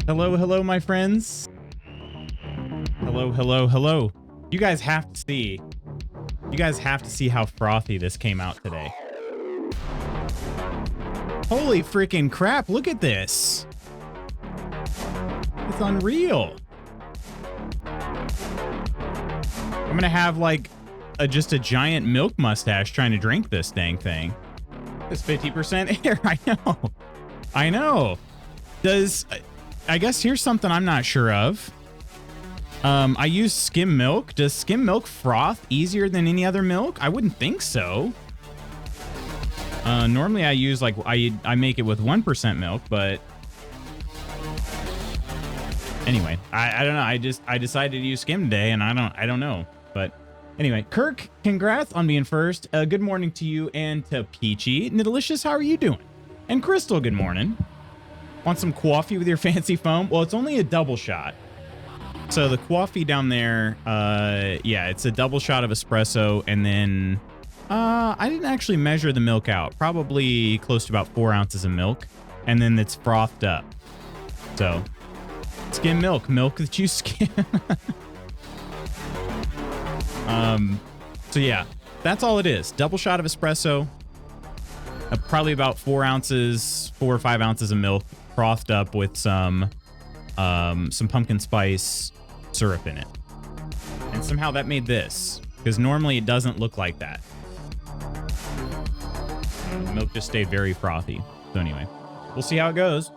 Hello, hello, my friends. Hello, hello, hello. You guys have to see. You guys have to see how frothy this came out today. Holy freaking crap, look at this. It's unreal. I'm gonna have like just a giant milk mustache trying to drink this dang thing. It's 50% air, I know. I know. I guess here's something I'm not sure of. I use skim milk. Does skim milk froth easier than any other milk? I wouldn't think so. Normally I use like, I make it with 1% milk, but anyway, I don't know. I decided to use skim today and I don't know, but anyway, Kirk, congrats on being first. Good morning to you and to Peachy. Delicious, how are you doing? And Crystal, good morning. Want some coffee with your fancy foam? Well, it's only a double shot. So the coffee down there, yeah, it's a double shot of espresso, and then I didn't actually measure the milk out. Probably close to about 4 ounces of milk, and then it's frothed up. So skim milk, milk that you skim. So yeah, that's all it is. Double shot of espresso, probably about 4 or 5 ounces of milk, frothed up with some pumpkin spice syrup in it. And somehow that made this, because normally it doesn't look like that. The milk just stayed very frothy. So anyway, we'll see how it goes.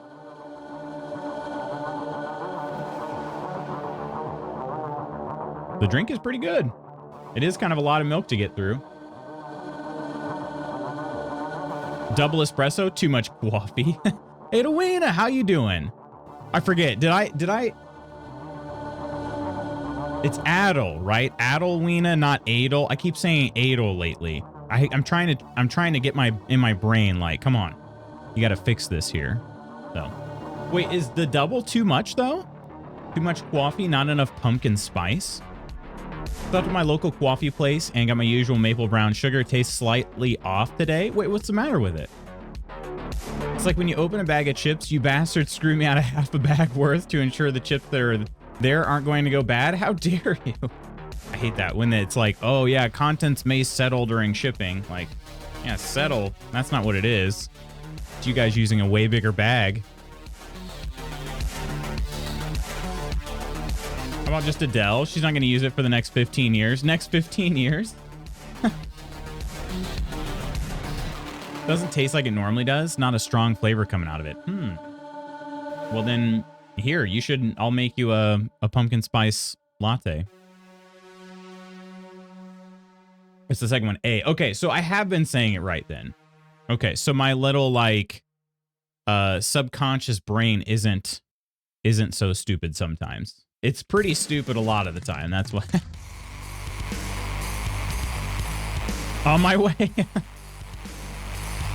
The drink is pretty good. It is kind of a lot of milk to get through. Double espresso, too much coffee. Hey, Edwina, how you doing? I forget. Did I? It's Adel, right? Adelweena, not Adel. I keep saying Adel lately. I'm trying to get in my brain, like, come on. You got to fix this here. So, wait, is the double too much though? Too much coffee, not enough pumpkin spice? Stopped at my local coffee place and got my usual maple brown sugar. Tastes slightly off today. Wait, what's the matter with it? It's like when you open a bag of chips, you bastards screw me out of half a bag worth to ensure the chips that are there aren't going to go bad. How dare you? I hate that when it's like, oh yeah, contents may settle during shipping. Like, yeah, settle. That's not what it is. It's you guys using a way bigger bag. How about just Adele? She's not going to use it for the next 15 years. Next 15 years? Doesn't taste like it normally does. Not a strong flavor coming out of it. Well then, here, I'll make you a pumpkin spice latte. It's the second one, A. Okay, so I have been saying it right then. Okay, so my little, like, subconscious brain isn't so stupid sometimes. It's pretty stupid a lot of the time. That's why. On my way.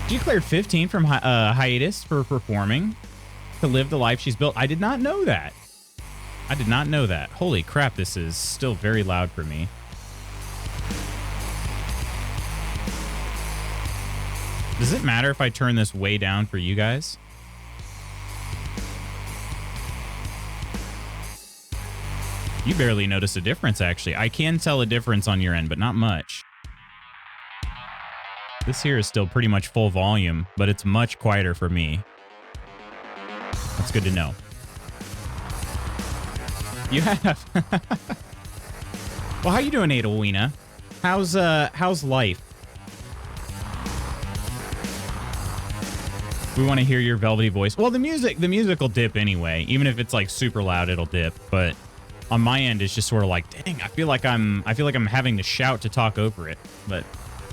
She cleared 15 from hiatus for performing to live the life she's built. I did not know that. I did not know that. Holy crap, this is still very loud for me. Does it matter if I turn this way down for you guys? You barely notice a difference, actually. I can tell a difference on your end, but not much. This here is still pretty much full volume, but it's much quieter for me. That's good to know. You have. Well, how you doing, Adelweena? How's life? We want to hear your velvety voice. Well, the music will dip anyway. Even if it's like super loud, it'll dip. But on my end, it's just sort of like, dang, I feel like I'm having to shout to talk over it. But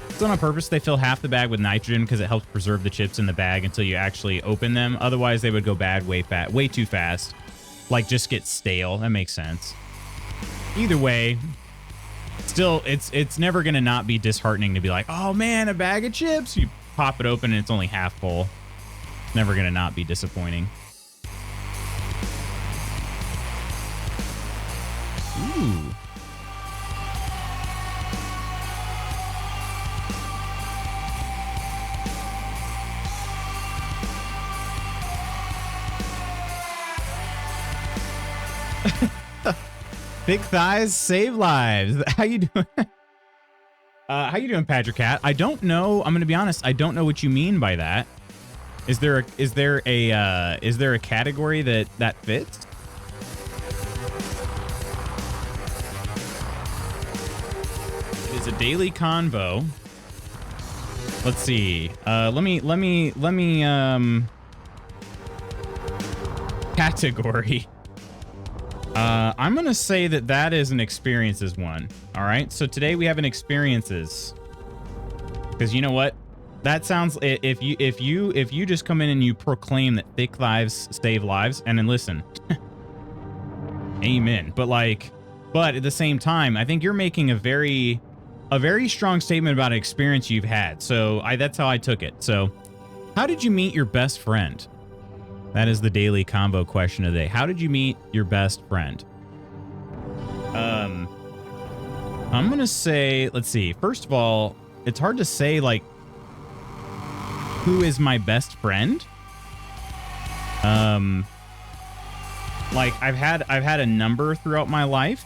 it's done on purpose. They fill half the bag with nitrogen because it helps preserve the chips in the bag until you actually open them. Otherwise, they would go bad way too fast. Like, just get stale. That makes sense. Either way, still, it's never going to not be disheartening to be like, oh, man, a bag of chips. You pop it open and it's only half full. It's never going to not be disappointing. Ooh. Big thighs save lives. How you doing? How you doing, Patrick Cat? I don't know. I'm gonna be honest. I don't know what you mean by that. Is there a category that fits? It is a daily convo. Let's see. Let me category. I'm gonna say that is an experiences one. All right. So today we have an experiences. Because you know what? That sounds, if you just come in and you proclaim that thick lives save lives, and then listen, amen. But at the same time, I think you're making a very strong statement about an experience you've had. So that's how I took it. So, how did you meet your best friend? That is the daily combo question of the day. How did you meet your best friend? I'm gonna say, let's see. First of all, it's hard to say like who is my best friend. Like I've had a number throughout my life.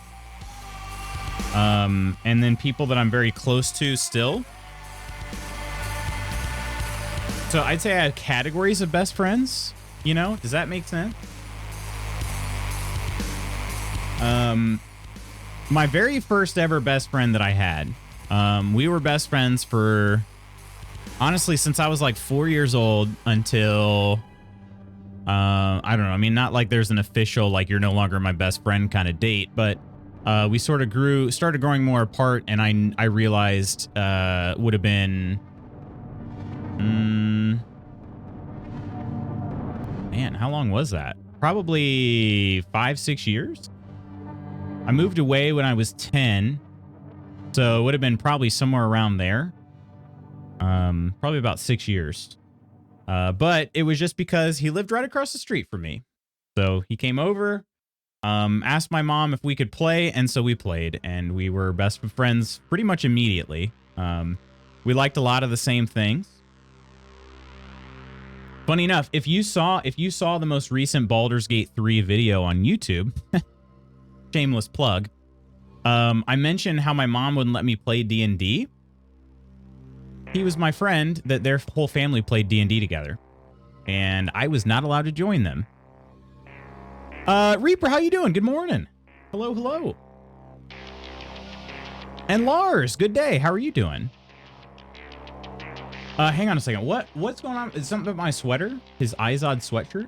And then people that I'm very close to still. So I'd say I had categories of best friends. You know, does that make sense? My very first ever best friend that I had, we were best friends for, honestly, since I was like 4 years old until, I don't know. I mean, not like there's an official, like you're no longer my best friend kind of date, but we sort of started growing more apart, and I realized would have been, man, how long was that? Probably 5-6 years. I moved away when I was 10, so it would have been probably somewhere around there. Probably about 6 years. But it was just because he lived right across the street from me. So he came over, asked my mom if we could play, and so we played, and we were best friends pretty much immediately. We liked a lot of the same things. Funny enough, if you saw the most recent Baldur's Gate 3 video on YouTube, shameless plug, I mentioned how my mom wouldn't let me play D&D. He was my friend that their whole family played D&D together, and I was not allowed to join them. Reaper, how you doing? Good morning. Hello, hello. And Lars, good day. How are you doing? Hang on a second. What's going on? Is something about my sweater? His Izod sweatshirt?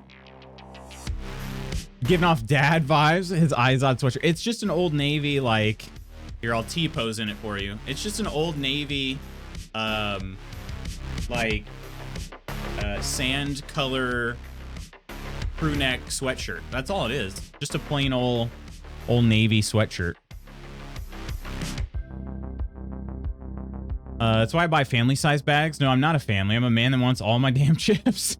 Giving off dad vibes. His Izod sweatshirt. It's just an Old Navy, like, here, I'll T-pose in it for you. It's just an Old Navy, sand color crew neck sweatshirt. That's all it is. Just a plain Old Navy sweatshirt. That's why I buy family size bags. No, I'm not a family. I'm a man that wants all my damn chips.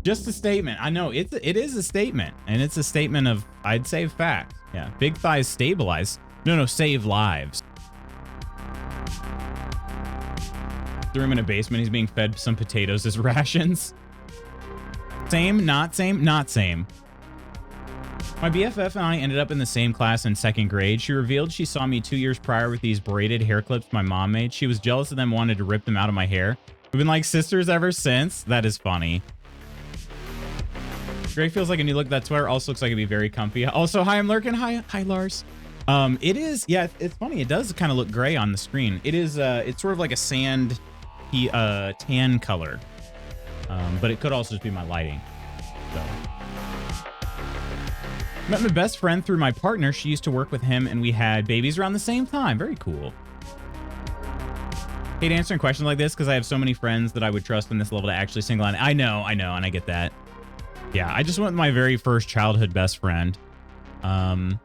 Just a statement. I know it is a statement, and it's a statement of, I'd say, fact. Yeah. Big thighs stabilize. No, save lives. Threw him in a basement. He's being fed some potatoes as rations. Same, not same, not same. My BFF and I ended up in the same class in 2nd grade. She revealed she saw me 2 years prior with these braided hair clips my mom made. She was jealous of them, wanted to rip them out of my hair. We've been like sisters ever since. That is funny. Gray feels like a new look. That sweater also looks like it'd be very comfy. Also, hi, I'm lurking. Hi, Lars. It is, yeah, it's funny. It does kind of look gray on the screen. It is, it's sort of like a sand, tan color. But it could also just be my lighting. So. Met my best friend through my partner. She used to work with him, and we had babies around the same time. Very cool. Hate answering questions like this because I have so many friends that I would trust on this level to actually single out. I know, and I get that. Yeah, I just went with my very first childhood best friend. Yeah,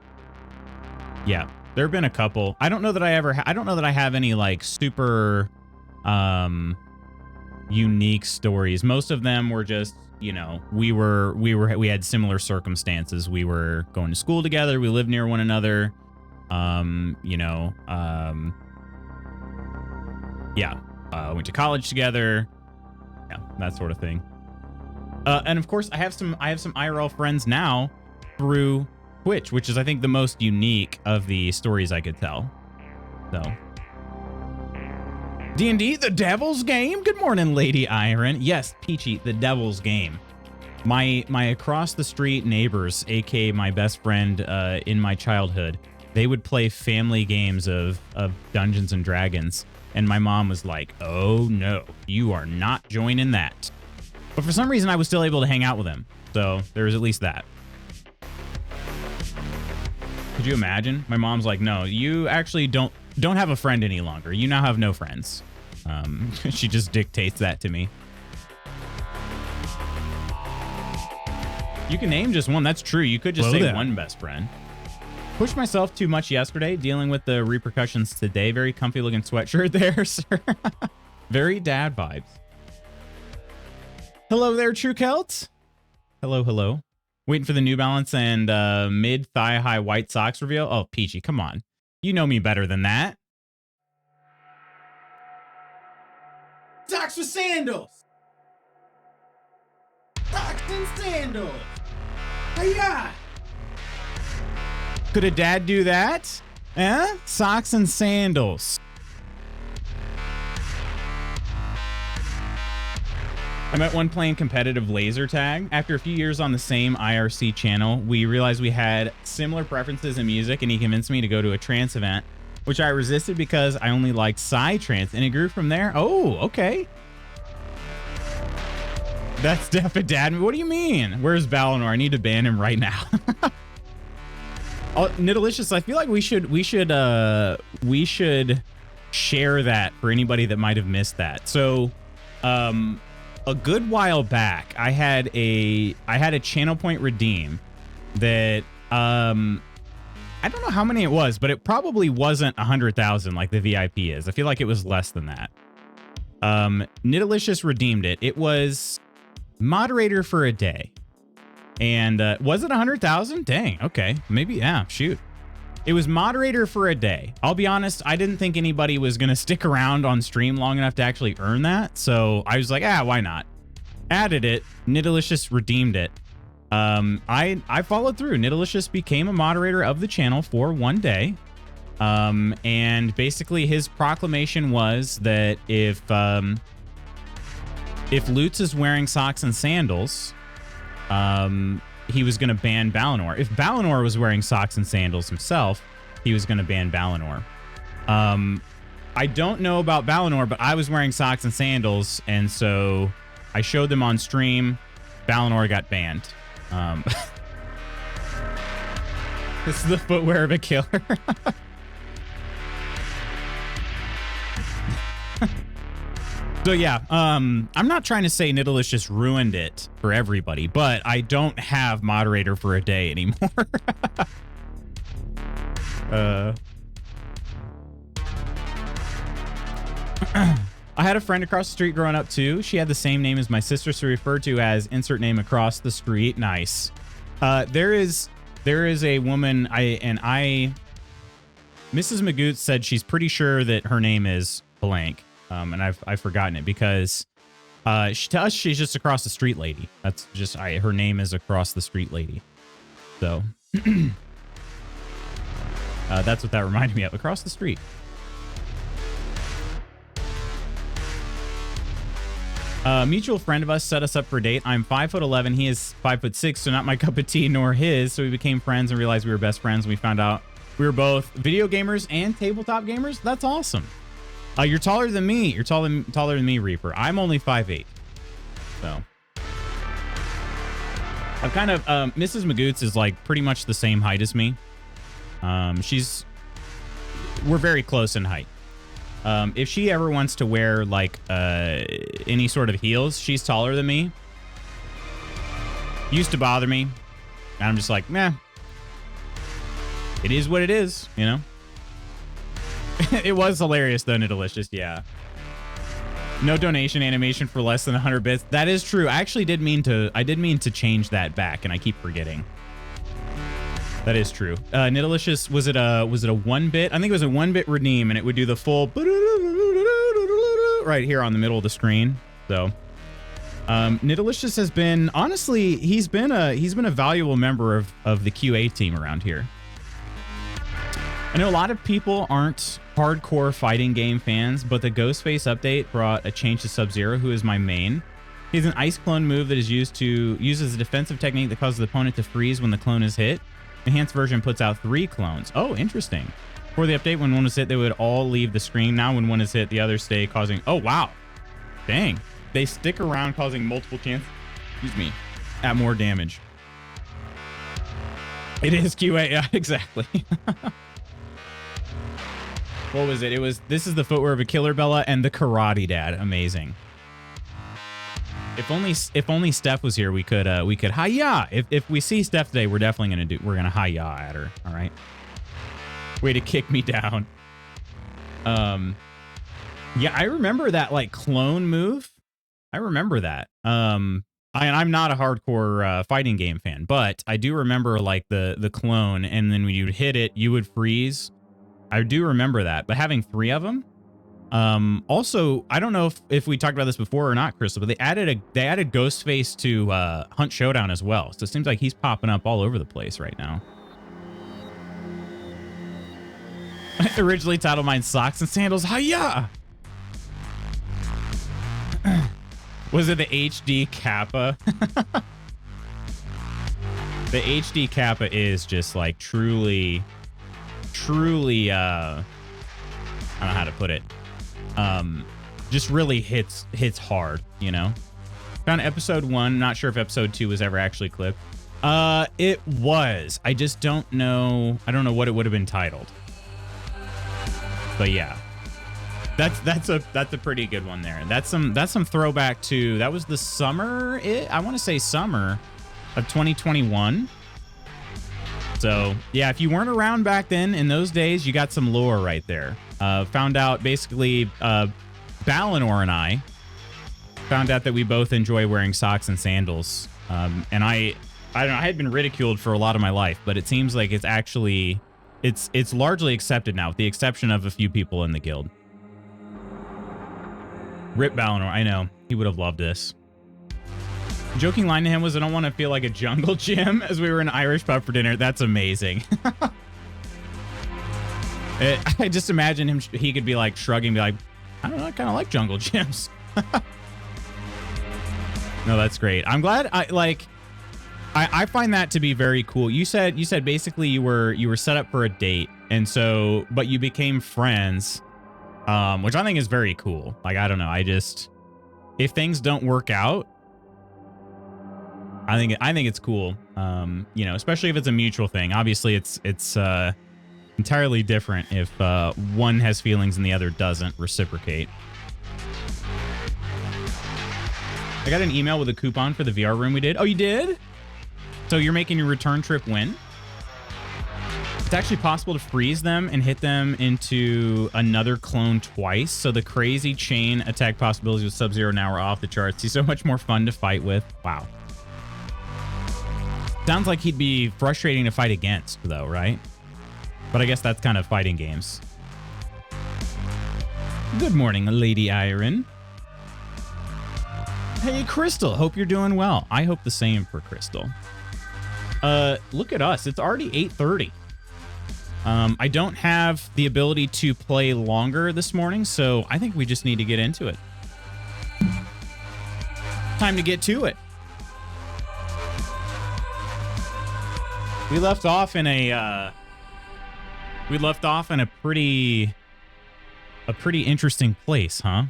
there have been a couple. I don't know that I don't know that I have any like super unique stories. Most of them were just, you know, we had similar circumstances. We were going to school together. We lived near one another. Went to college together. Yeah, that sort of thing. And of course, I have some IRL friends now through Twitch, which is, I think, the most unique of the stories I could tell. So, D&D, the Devil's Game. Good morning, Lady Iron. Yes, Peachy, the Devil's Game. My across the street neighbors, aka my best friend in my childhood, they would play family games of Dungeons and Dragons, and my mom was like, "Oh no, you are not joining that." But for some reason, I was still able to hang out with him, so there was at least that. Could you imagine? My mom's like, "No, you actually don't have a friend any longer. You now have no friends." She just dictates that to me. You can name just one. That's true. You could just say one best friend. Pushed myself too much yesterday, dealing with the repercussions today. Very comfy looking sweatshirt there, sir. Very dad vibes. Hello there, True Celt. Hello, hello. Waiting for the New Balance and mid thigh high white socks reveal. Oh, Peachy, come on. You know me better than that. Socks with sandals. Socks and sandals. Hiya! Could a dad do that? Eh? Socks and sandals. I met one playing competitive laser tag. After a few years on the same IRC channel, we realized we had similar preferences in music, and he convinced me to go to a trance event, which I resisted because I only liked psy-trance, and it grew from there. Oh, okay. That's Def a Dad. What do you mean? Where's Baldur? I need to ban him right now. Oh, Nidalicious, I feel like we should share that for anybody that might have missed that. So, a good while back, I had a channel point redeem that I don't know how many it was, but it probably wasn't 100,000 like the VIP is. I feel like it was less than that. Nidalicious redeemed it. It was moderator for a day. And was it 100,000? Dang. Okay. Maybe. Yeah. Shoot. It was moderator for a day. I'll be honest. I didn't think anybody was going to stick around on stream long enough to actually earn that. So I was like, why not? Added it. Nidalicious redeemed it. I followed through. Nidalicious became a moderator of the channel for one day. And basically his proclamation was that if Lutz is wearing socks and sandals, he was going to ban Baldur. If Baldur was wearing socks and sandals himself, he was going to ban Baldur. I don't know about Baldur, but I was wearing socks and sandals, and so I showed them on stream. Baldur got banned. This is the footwear of a killer. So yeah, I'm not trying to say Nidalicious ruined it for everybody, but I don't have moderator for a day anymore. I had a friend across the street growing up too. She had the same name as my sister, so referred to as insert name across the street. Nice. There is a woman, Mrs. Magoots said she's pretty sure that her name is blank. And I've forgotten it because to us she's just across the street lady. That's just her name is across the street lady. So that's what that reminded me of. Across the street. Mutual friend of us set us up for a date. I'm 5'11", he is 5'6", so not my cup of tea nor his. So we became friends and realized we were best friends, and we found out we were both video gamers and tabletop gamers. That's awesome. You're taller than me. You're taller than me, Reaper. I'm only 5'8". So I'm kind of Mrs. Magoots is like pretty much the same height as me. We're very close in height. If she ever wants to wear like any sort of heels, she's taller than me. Used to bother me, and I'm just like, meh. It is what it is, you know. It was hilarious though, Nidalicious. Yeah. No donation animation for less than 100 bits. That is true. I actually did mean to change that back, and I keep forgetting. That is true. Nidalicious, was it a 1-bit? I think it was a 1-bit redeem, and it would do the full right here on the middle of the screen. So Nidalicious has been, honestly, he's been a valuable member of the QA team around here. I know a lot of people aren't hardcore fighting game fans, but the Ghostface update brought a change to Sub-Zero, who is my main. He has an ice clone move that is uses a defensive technique that causes the opponent to freeze when the clone is hit. Enhanced version puts out 3 clones. Oh, interesting. Before the update, when one was hit, they would all leave the screen. Now when one is hit, the others stay, causing... Oh, wow. Dang. They stick around, causing multiple chances, at more damage. It is QA. Yeah, exactly. What was it? This is the footwear of a Killer Bella and the Karate Dad. Amazing. If only Steph was here, we could hi-ya. If we see Steph today, we're definitely gonna hi-ya at her. All right. Way to kick me down. Yeah, I remember that like clone move. I remember that. I'm not a hardcore fighting game fan, but I do remember like the clone, and then when you'd hit it, you would freeze. I do remember that, but having 3 of them. Also, I don't know if we talked about this before or not, Crystal, but they added Ghostface to Hunt Showdown as well. So it seems like he's popping up all over the place right now. Originally titled mine Socks and Sandals. Hiya! Was it the HD Kappa? The HD Kappa is just like truly, I don't know how to put it. Just really hits hard, you know? Found episode 1. Not sure if episode 2 was ever actually clipped. It was. I just don't know. I don't know what it would have been titled. But yeah. That's a pretty good one there. That's some throwback to, that was the summer, I want to say summer of 2021. So yeah, if you weren't around back then in those days, you got some lore right there. Found out basically, Baldur and I found out that we both enjoy wearing socks and sandals. And I don't know, I had been ridiculed for a lot of my life, but it seems like it's actually, it's largely accepted now, with the exception of a few people in the guild. Rip Baldur, I know. He would have loved this. Joking line to him was, I don't want to feel like a jungle gym, as we were in an Irish pub for dinner. That's amazing. I just imagine him, he could be like shrugging, be like, I don't know, I kind of like jungle gyms. No, that's great. I'm glad. I find that to be very cool. You said basically you were set up for a date, and so, but you became friends. Which I think is very cool. Like, I don't know. If things don't work out, I think it's cool. You know, especially if it's a mutual thing. Obviously, it's entirely different if one has feelings and the other doesn't reciprocate. I got an email with a coupon for the VR room we did. Oh, you did? So you're making your return trip win? It's actually possible to freeze them and hit them into another clone twice. So the crazy chain attack possibilities with Sub-Zero now are off the charts. He's so much more fun to fight with. Wow. Sounds like he'd be frustrating to fight against, though, right? But I guess that's kind of fighting games. Good morning, Lady Iron. Hey, Crystal. Hope you're doing well. I hope the same for Crystal. Look at us. It's already 8:30. I don't have the ability to play longer this morning, so I think we just need to get into it. Time to get to it. We left off in a pretty interesting place, huh?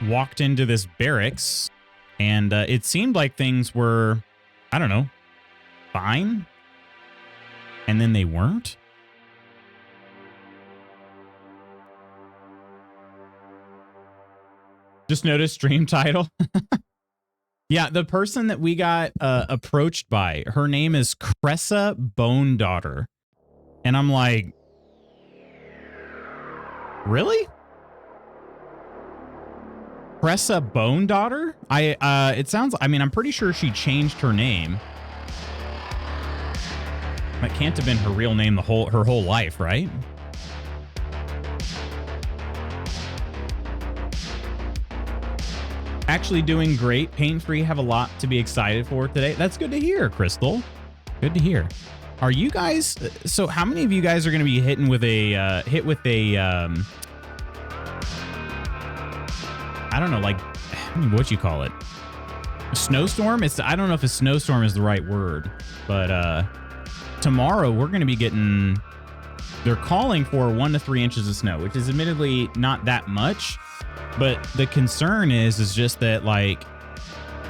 Walked into this barracks, and it seemed like things were, I don't know, fine. And then they weren't? Just noticed stream title. Yeah, the person that we got approached by, her name is Cressa Bonedaughter. And I'm like, really? Cressa Bonedaughter? It sounds, I mean, I'm pretty sure she changed her name. That can't have been her real name her whole life, right? Actually doing great. Pain-free. Have a lot to be excited for today. That's good to hear, Crystal. Good to hear. Are you guys... So how many of you guys are going to be hit with a... I don't know, like... what you call it? A snowstorm? I don't know if a snowstorm is the right word. But tomorrow we're going to be getting... They're calling for 1 to 3 inches of snow, which is admittedly not that much. But the concern is just that, like,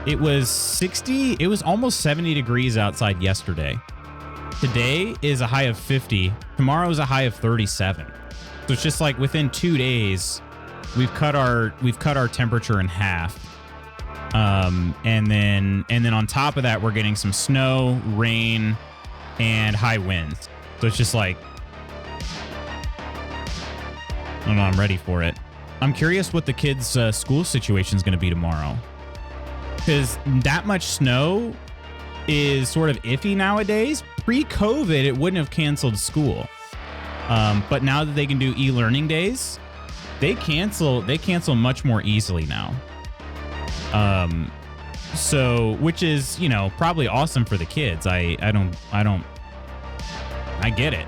it was almost 70 degrees outside yesterday. Today is a high of 50. Tomorrow is a high of 37. So it's just like within 2 days, we've cut our temperature in half. And then on top of that, we're getting some snow, rain, and high winds. So it's just like, I don't know, I'm ready for it. I'm curious what the kids' school situation is going to be tomorrow. Because that much snow is sort of iffy nowadays. Pre-COVID, it wouldn't have canceled school. But now that they can do e-learning days, they cancel much more easily now. So, which is, you know, probably awesome for the kids. I get it.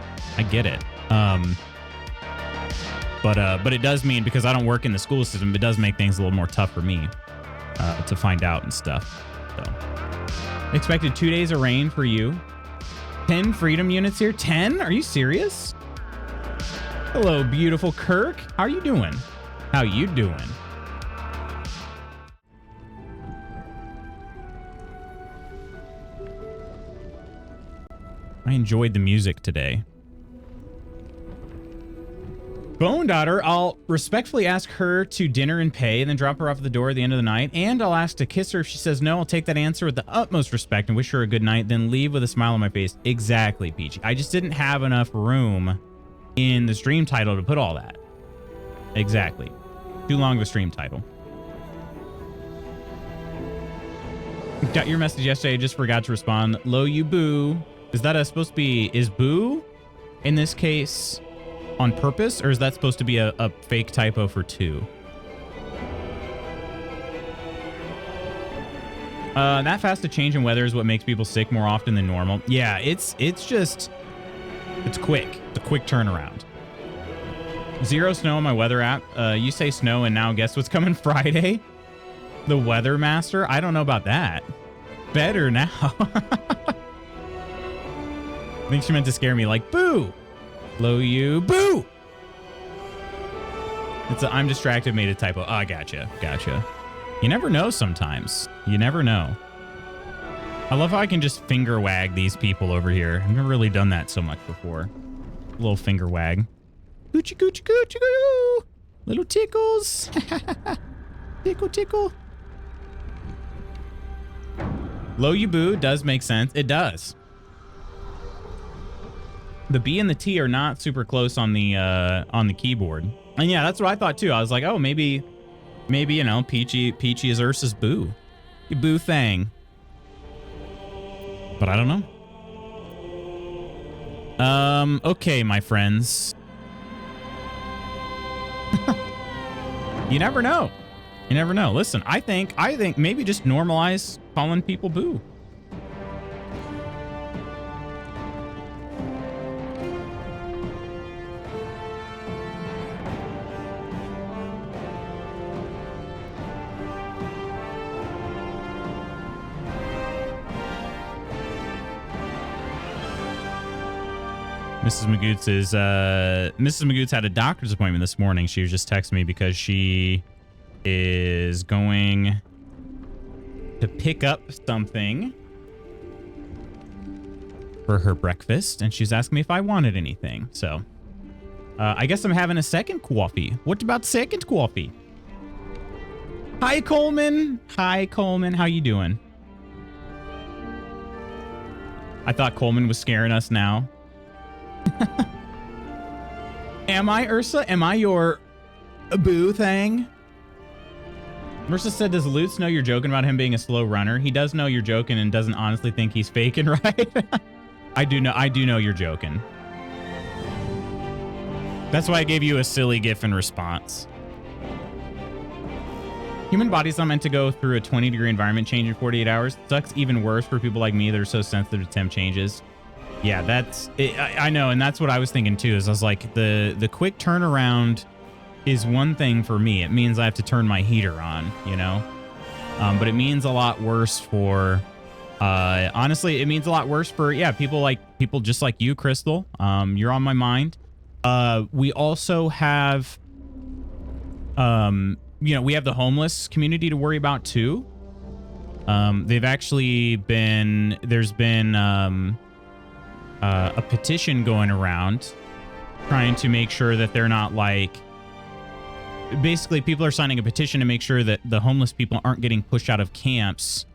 But it does mean, because I don't work in the school system, it does make things a little more tough for me to find out and stuff. So, expected 2 days of rain for you. 10 freedom units here. 10? Are you serious? Hello, beautiful Kirk. How are you doing? How you doing? I enjoyed the music today. Bonedaughter, I'll respectfully ask her to dinner and pay, and then drop her off at the door at the end of the night. And I'll ask to kiss her. If she says no, I'll take that answer with the utmost respect and wish her a good night, then leave with a smile on my face. Exactly, Peachy. I just didn't have enough room in the stream title to put all that. Exactly. Too long of a stream title. Got your message yesterday. I just forgot to respond. Lo, you boo. Is that supposed to be... Is boo, in this case, on purpose? Or is that supposed to be a fake typo for 2? That fast a change in weather is what makes people sick more often than normal. Yeah, it's quick. It's a quick turnaround. 0 snow on my weather app. You say snow and now guess what's coming Friday? The Weather Master? I don't know about that. Better now. I think she meant to scare me like, boo! Lo, you, boo! It's a I'm distracted made a typo. Oh, gotcha. You never know sometimes. You never know. I love how I can just finger wag these people over here. I've never really done that so much before. A little finger wag. Coochie, coochie, coochie, coo. Little tickles. Tickle, tickle. Lo, you, boo does make sense. It does. The B and the T are not super close on the keyboard. And yeah, that's what I thought too. I was like, oh, maybe, you know, Peachy is Ursa's boo. You boo thing. But I don't know. Okay, my friends. You never know. You never know. Listen, I think maybe just normalize calling people boo. Mrs. Magoots had a doctor's appointment this morning. She was just texting me because she is going to pick up something for her breakfast, and she's asking me if I wanted anything. So I guess I'm having a second coffee. What about second coffee? Hi, Coleman. Hi, Coleman. How you doing? I thought Coleman was scaring us now. Am I, Ursa? Am I your boo thing? Ursa said, does Lutz know you're joking about him being a slow runner? He does know you're joking and doesn't honestly think he's faking, right? I do know you're joking. That's why I gave you a silly gif in response. Human bodies not meant to go through a 20-degree environment change in 48 hours. Sucks even worse for people like me that are so sensitive to temp changes. Yeah, that's it. I know, and that's what I was thinking too. Is I was like, the quick turnaround is one thing for me. It means I have to turn my heater on, you know. But it means a lot worse for. Honestly, it means a lot worse for people just like you, Crystal. You're on my mind. We also have, we have the homeless community to worry about too. They've actually been, there's been a petition going around trying to make sure that they're not like, basically people are signing a petition to make sure that the homeless people aren't getting pushed out of camps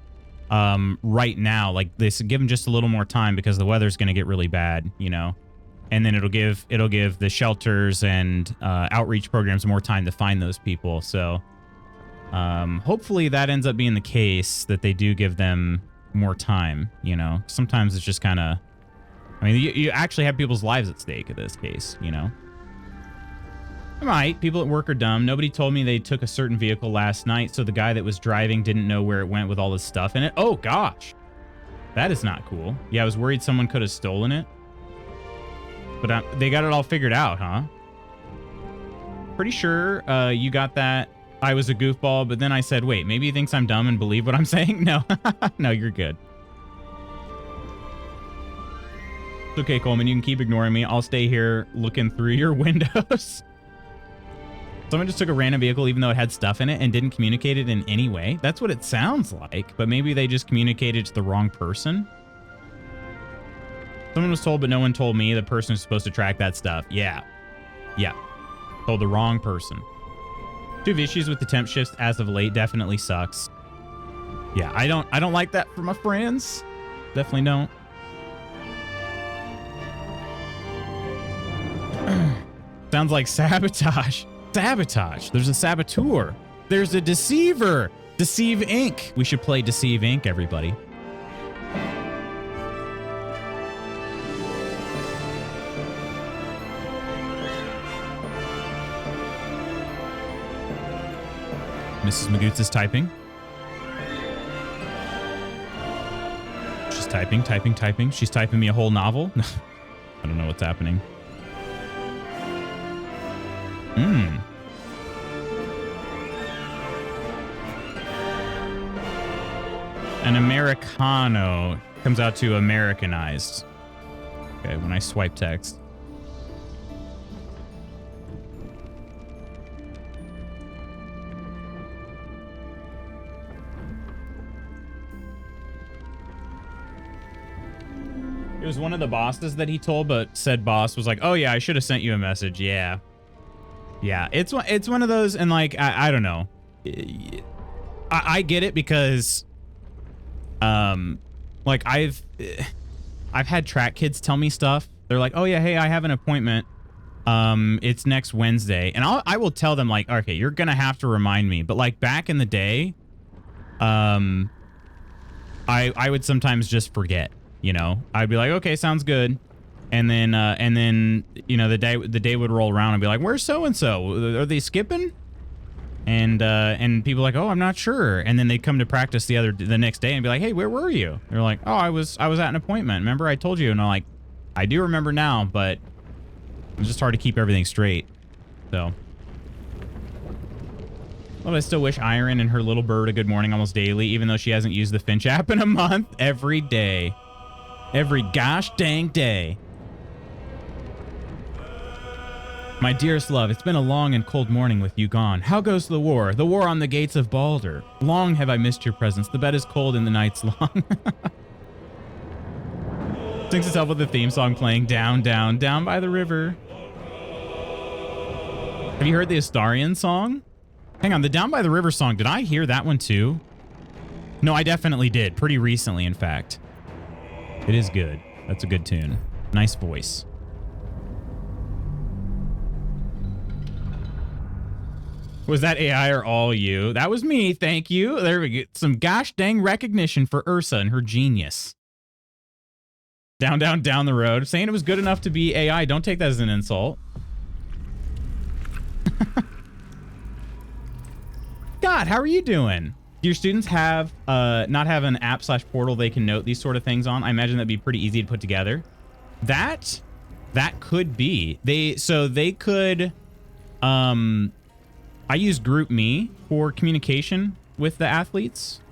right now. Like they said, give them just a little more time because the weather's going to get really bad, you know, and then it'll give the shelters and outreach programs more time to find those people. So hopefully that ends up being the case, that they do give them more time. You know, sometimes it's just kind of, I mean, you actually have people's lives at stake in this case, you know. Right, people at work are dumb. Nobody told me they took a certain vehicle last night, so the guy that was driving didn't know where it went with all this stuff in it. Oh, gosh. That is not cool. Yeah, I was worried someone could have stolen it. But they got it all figured out, huh? Pretty sure you got that. I was a goofball, but then I said, wait, maybe he thinks I'm dumb and believe what I'm saying? No. No, you're good. It's okay, Coleman. You can keep ignoring me. I'll stay here looking through your windows. Someone just took a random vehicle even though it had stuff in it and didn't communicate it in any way. That's what it sounds like, but maybe they just communicated to the wrong person. Someone was told, but no one told me the person who's supposed to track that stuff. Yeah. Yeah. Told the wrong person. Do have issues with the temp shifts as of late. Definitely sucks. Yeah, I don't like that for my friends. Definitely don't. Sounds like sabotage. Sabotage. There's a saboteur. There's a deceiver. Deceive Inc. We should play Deceive Inc., everybody. Mrs. Magoots is typing. She's typing. She's typing me a whole novel. I don't know what's happening. An Americano comes out to Americanized. Okay, when I swipe text. It was one of the bosses that he told, but said boss was like, oh yeah, I should have sent you a message. Yeah. Yeah, it's one of those, and like, I don't know. I get it because, like I've had track kids tell me stuff. They're like, oh yeah, hey, I have an appointment. It's next Wednesday. And I will tell them like, okay, you're going to have to remind me. But like back in the day, I would sometimes just forget, you know, I'd be like, okay, sounds good. And then, you know, the day would roll around and be like, where's so-and-so? Are they skipping? And people are like, oh, I'm not sure. And then they'd come to practice the next day and be like, hey, where were you? They're like, oh, I was at an appointment. Remember I told you? And I'm like, I do remember now, but it's just hard to keep everything straight. So. Well, I still wish Iron and her little bird a good morning almost daily, even though she hasn't used the Finch app in a month. Every day. Every gosh dang day. My dearest love, it's been a long and cold morning with you gone. How goes the war? The war on the gates of Baldur. Long have I missed your presence. The bed is cold and the night's long. Sings itself with the theme song playing down, down, down by the river. Have you heard the Astarion song? Hang on, the Down by the River song. Did I hear that one too? No, I definitely did. Pretty recently, in fact. It is good. That's a good tune. Nice voice. Was that AI or all you? That was me. Thank you. There we go. Some gosh dang recognition for Ursa and her genius. Down, down, down the road. Saying it was good enough to be AI. Don't take that as an insult. Scott, how are you doing? Do your students have not have an app/portal they can note these sort of things on? I imagine that'd be pretty easy to put together. That could be. They could I use GroupMe for communication with the athletes.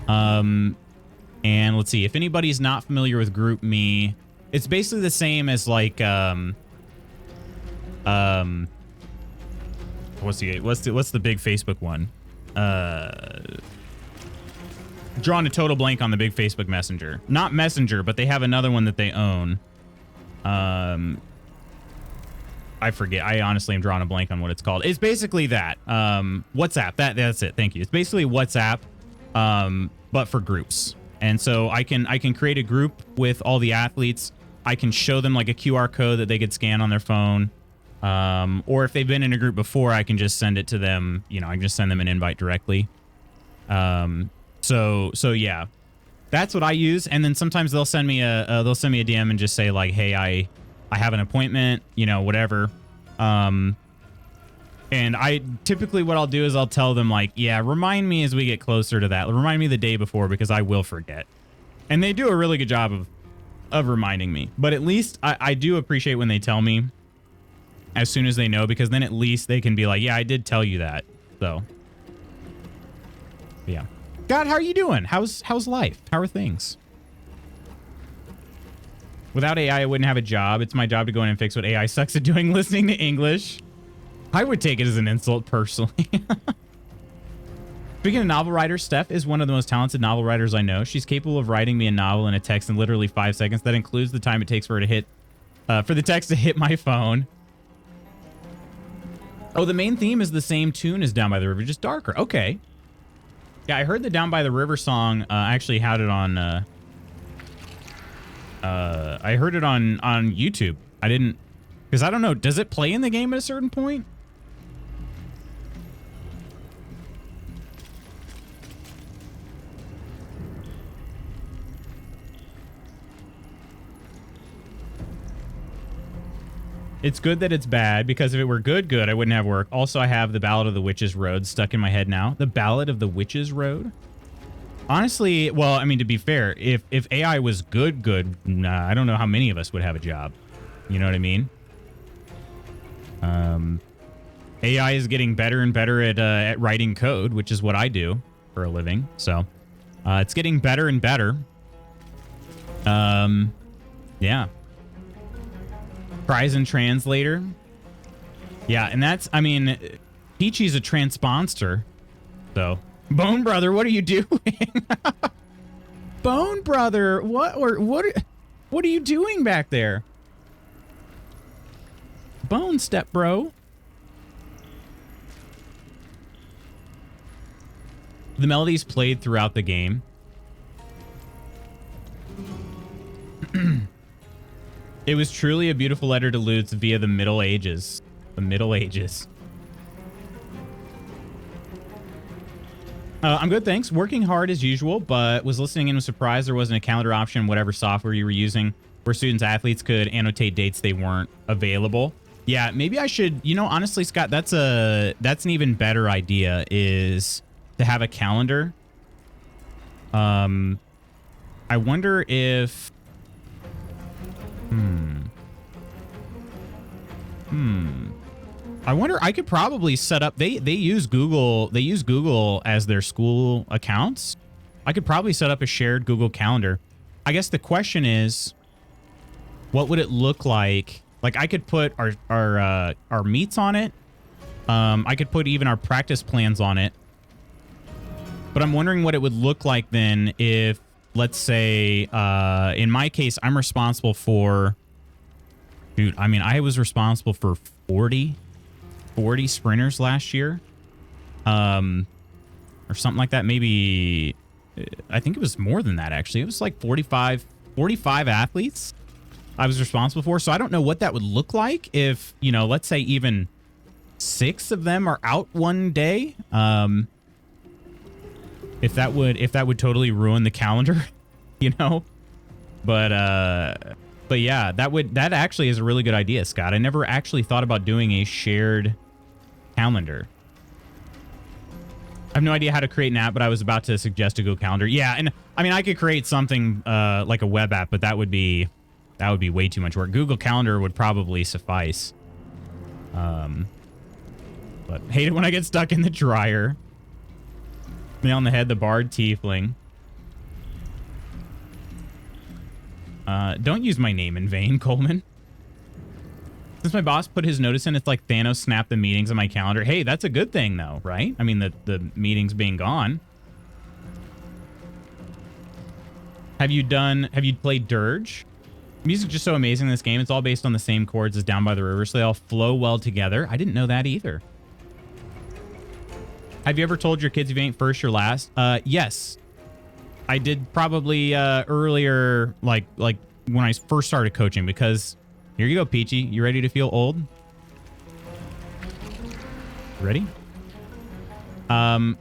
And let's see, if anybody's not familiar with GroupMe, it's basically the same as like what's the big Facebook one? Drawing a total blank on the big Facebook Messenger. Not Messenger, but they have another one that they own. I forget. I honestly am drawing a blank on what it's called. It's basically that. WhatsApp. That's it. Thank you. It's basically WhatsApp, but for groups. And so I can create a group with all the athletes. I can show them like a QR code that they could scan on their phone. Or if they've been in a group before, I can just send it to them. You know, I can just send them an invite directly. So yeah, that's what I use. And then sometimes they'll send me a DM and just say like, hey, I have an appointment, you know, whatever. And I typically what I'll do is I'll tell them like, yeah, remind me as we get closer to that. Remind me the day before because I will forget. And they do a really good job of reminding me. But at least I do appreciate when they tell me as soon as they know, because then at least they can be like, yeah, I did tell you that. So yeah. God, how are you doing? How's life? How are things? Without AI, I wouldn't have a job. It's my job to go in and fix what AI sucks at doing, listening to English. I would take it as an insult personally. Speaking of novel writers, Steph is one of the most talented novel writers I know. She's capable of writing me a novel in a text in literally 5 seconds. That includes the time it takes for her to hit, for the text to hit my phone. Oh, the main theme is the same tune as Down by the River, just darker. Okay. Yeah, I heard the Down by the River song. I actually had it on. I heard it on YouTube. I didn't, because I don't know. Does it play in the game at a certain point? It's good that it's bad, because if it were good, I wouldn't have work. Also, I have the Ballad of the Witches Road stuck in my head now. The Ballad of the Witches Road? Honestly, well, I mean, to be fair, if AI was good, nah, I don't know how many of us would have a job. You know what I mean? AI is getting better and better at writing code, which is what I do for a living. So, it's getting better and better. Yeah. Prize and translator. Yeah, and that's, I mean, Peachy's a transponster. So, Bone Brother, what are you doing? Bone Brother, what are you doing back there? Bone Step Bro. The melodies played throughout the game. It was truly a beautiful letter to Lutz via the Middle Ages. The Middle Ages. I'm good, thanks. Working hard as usual, but was listening and was surprised there wasn't a calendar option, whatever software you were using, where students, athletes could annotate dates they weren't available. Yeah, maybe I should, you know, honestly, Scott, that's an even better idea, is to have a calendar. I wonder if... I wonder, I could probably set up, they use Google as their school accounts. I could probably set up a shared Google Calendar. I guess the question is, what would it look like? Like, I could put our meets on it. I could put even our practice plans on it. But I'm wondering what it would look like then if, let's say, in my case, I'm responsible for, dude, I mean, I was responsible for 40 sprinters last year, or something like that. Maybe, I think it was more than that, actually. It was like 45 athletes I was responsible for. So I don't know what that would look like if, you know, let's say even 6 of them are out one day. If that would totally ruin the calendar, you know, but yeah, that actually is a really good idea, Scott. I never actually thought about doing a shared calendar. have no idea how to create an app, but I was about to suggest a Google Calendar. Yeah, and I mean, I could create something like a web app, but that would be way too much work. Google Calendar would probably suffice. But hate it when I get stuck in the dryer. Nail on the head, the Bard Tiefling. Don't use my name in vain, Coleman. Since my boss put his notice in, it's like Thanos snapped the meetings on my calendar. Hey, that's a good thing, though, right? I mean, the meetings being gone. Have you played Dirge? Music's just so amazing in this game. It's all based on the same chords as Down by the River, so they all flow well together. I didn't know that either. Have you ever told your kids if you ain't first, you're last? Yes. I did probably earlier, like when I first started coaching, because here you go, Peachy. You ready to feel old? Ready? None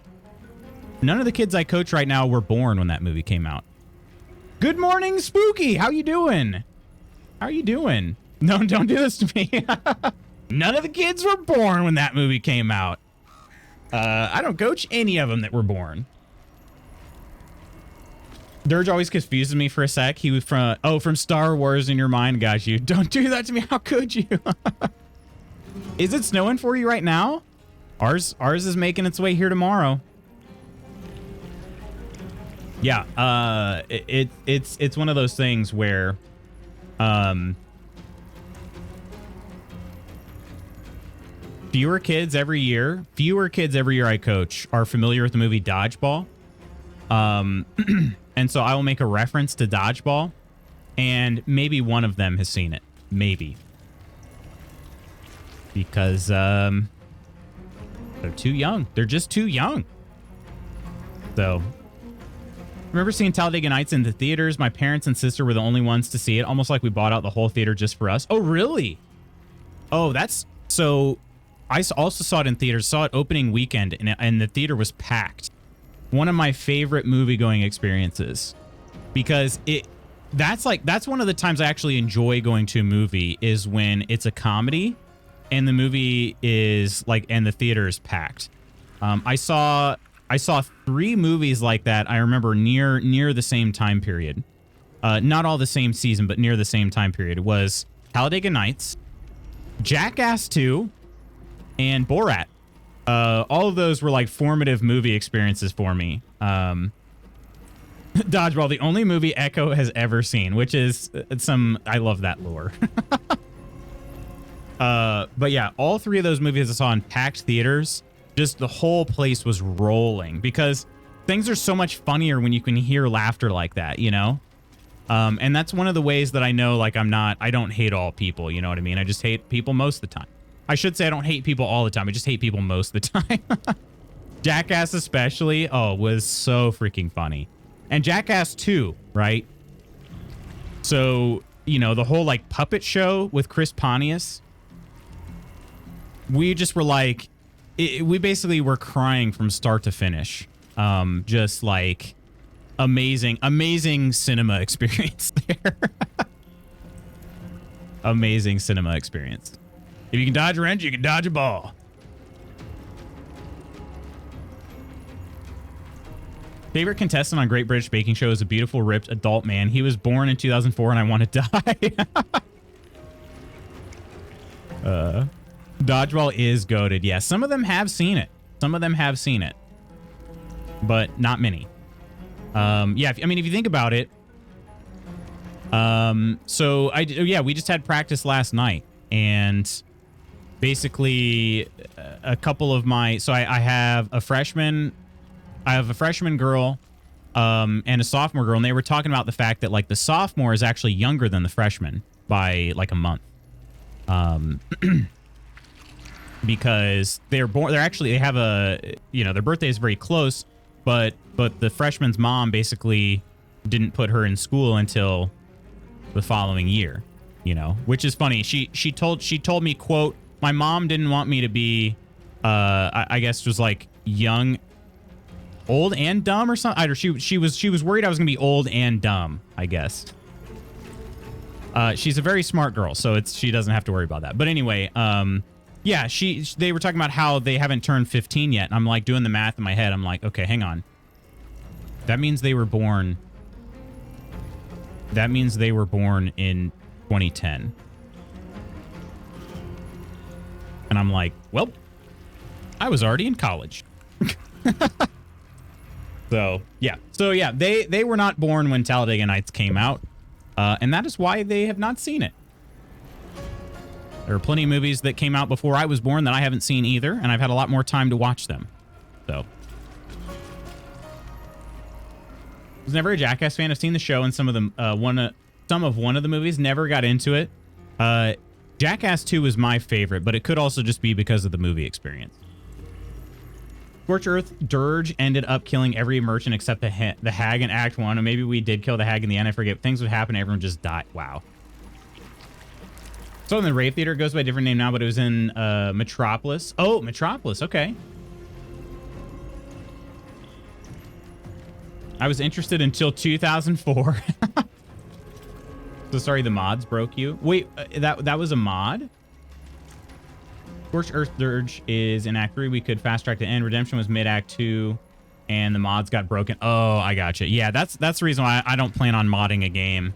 of the kids I coach right now were born when that movie came out. Good morning, Spooky. How you doing? How are you doing? No, don't do this to me. None of the kids were born when that movie came out. I don't coach any of them that were born. Dirge always confuses me for a sec. He was from Star Wars in your mind. Got you. Don't do that to me. How could you? Is it snowing for you right now? Ours is making its way here tomorrow. Yeah, it's one of those things where fewer kids every year I coach are familiar with the movie Dodgeball. And so I will make a reference to Dodgeball, and maybe one of them has seen it. Maybe. Because they're too young. They're just too young. So I remember seeing Talladega Nights in the theaters. My parents and sister were the only ones to see it, almost like we bought out the whole theater just for us. Oh, really? Oh, that's... So I also saw it in theaters, saw it opening weekend, and the theater was packed. One of my favorite movie-going experiences, because that's one of the times I actually enjoy going to a movie, is when it's a comedy and the movie is like, and the theater is packed. I saw 3 movies like that. I remember near the same time period. Not all the same season, but near the same time period. It was Talladega Nights, Jackass 2, and Borat. All of those were like formative movie experiences for me. Dodgeball, the only movie Echo has ever seen, which is I love that lore. But yeah, all 3 of those movies I saw in packed theaters. Just the whole place was rolling, because things are so much funnier when you can hear laughter like that, you know? And that's one of the ways that I know, like, I don't hate all people, you know what I mean? I just hate people most of the time. I should say I don't hate people all the time. I just hate people most of the time. Jackass especially, was so freaking funny. And Jackass 2, right? So, you know, the whole, like, puppet show with Chris Pontius. We just were like, we basically were crying from start to finish. Just like amazing cinema experience there. Amazing cinema experience. If you can dodge a wrench, you can dodge a ball. Favorite contestant on Great British Baking Show is a beautiful, ripped adult man. He was born in 2004 and I want to die. Dodgeball is goated. Yeah, some of them have seen it. But not many. Yeah, I mean, if you think about it. So we just had practice last night, and basically a couple of I have a freshman girl, and a sophomore girl, and they were talking about the fact that, like, the sophomore is actually younger than the freshman by like a month. Because they have their birthday is very close, but the freshman's mom basically didn't put her in school until the following year, you know, which is funny. She told me, quote, my mom didn't want me to be, I guess was like young, old and dumb or something. Either she was worried I was gonna be old and dumb, I guess. She's a very smart girl, so she doesn't have to worry about that. But anyway, Yeah, they were talking about how they haven't turned 15 yet. And I'm like doing the math in my head. I'm like, okay, hang on. That means they were born. That means they were born in 2010. And I'm like, well, I was already in college. So yeah, they were not born when Talladega Nights came out. And that is why they have not seen it. There are plenty of movies that came out before I was born that I haven't seen either, and I've had a lot more time to watch them. So, I was never a Jackass fan. I've seen the show and some of them, some of one of the movies. Never got into it. Jackass 2 was my favorite, but it could also just be because of the movie experience. Scorched Earth Dirge ended up killing every merchant except the hag in Act 1, and maybe we did kill the hag in the end. I forget. Things would happen. Everyone just died. Wow. So in the Rave Theater, it goes by a different name now, but it was in Metropolis. Oh, Metropolis. Okay. I was interested until 2004. So sorry, the mods broke you. Wait, that was a mod? Scorched Earth Dirge is in Act 3. We could fast track the end. Redemption was mid-Act 2, and the mods got broken. Oh, I gotcha. Yeah, that's the reason why I don't plan on modding a game.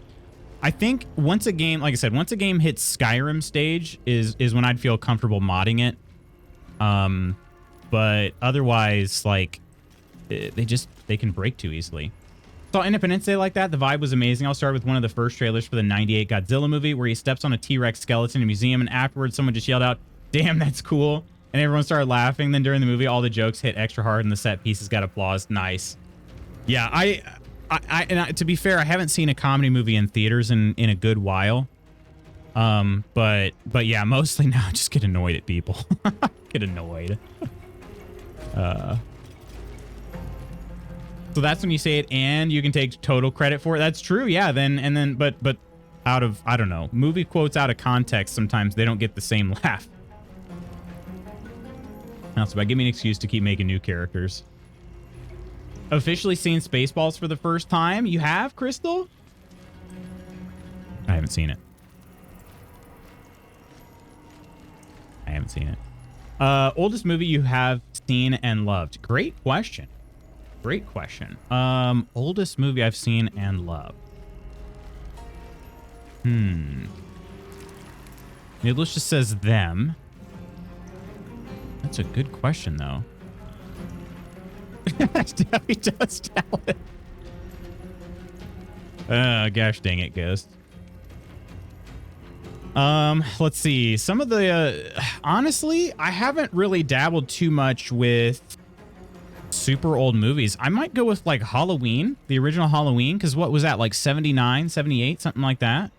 I think once a game, like I said, once a game hits Skyrim stage is when I'd feel comfortable modding it. But otherwise, like, they can break too easily. Saw Independence Day like that. The vibe was amazing. I'll start with one of the first trailers for the 98 Godzilla movie where he steps on a T-Rex skeleton in a museum, and afterwards someone just yelled out, "Damn, that's cool." And everyone started laughing. Then during the movie, all the jokes hit extra hard and the set pieces got applause. Nice. Yeah, to be fair, I haven't seen a comedy movie in theaters in a good while. But yeah, mostly now I just get annoyed at people. Get annoyed. So that's when you say it and you can take total credit for it. That's true. Yeah. But out of, I don't know, movie quotes out of context, sometimes they don't get the same laugh. Now, so give me an excuse to keep making new characters. Officially seen Spaceballs for the first time. You have, Crystal? I haven't seen it. I haven't seen it. Oldest movie you have seen and loved. Great question. Great question. Oldest movie I've seen and loved. Needless just says them. That's a good question, though. He does tell it. Gosh dang it, Ghost. Let's see. Some of the, honestly, I haven't really dabbled too much with super old movies. I might go with like Halloween, the original Halloween, because what was that, like 79, 78, something like that?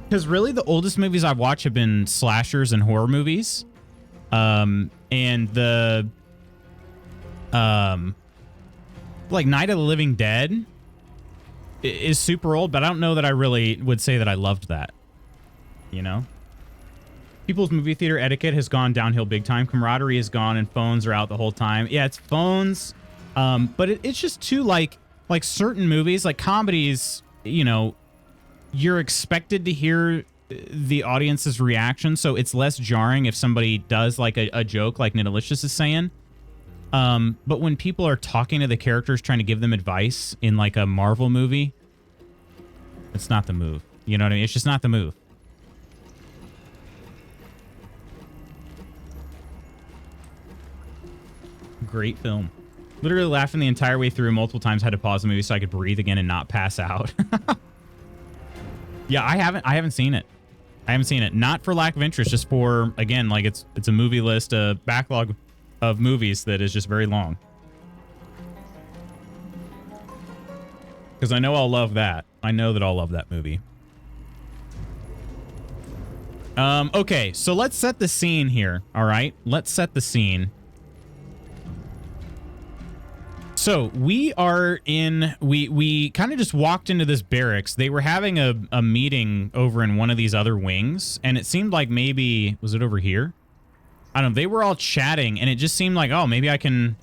Because really the oldest movies I've watched have been slashers and horror movies. And the, like Night of the Living Dead is super old, but I don't know that I really would say that I loved that, you know? People's movie theater etiquette has gone downhill big time. Camaraderie is gone and phones are out the whole time. Yeah, it's phones. But it's just too like certain movies, like comedies, you know, you're expected to hear the audience's reaction. So it's less jarring if somebody does like a joke like Nidalicious is saying. But when people are talking to the characters, trying to give them advice in like a Marvel movie, it's not the move. You know what I mean? It's just not the move. Great film. Literally laughing the entire way through multiple times. Had to pause the movie so I could breathe again and not pass out. Yeah, I haven't seen it. I haven't seen it. Not for lack of interest, just for, again, like it's a movie list, a backlog of movies that is just very long. Because I know I'll love that. I know that I'll love that movie. Okay, so let's set the scene here. All right, let's set the scene. So we are in, we kind of just walked into this barracks. They were having a meeting over in one of these other wings, and it seemed like maybe, was it over here? I don't know. They were all chatting, and it just seemed like, oh, maybe I can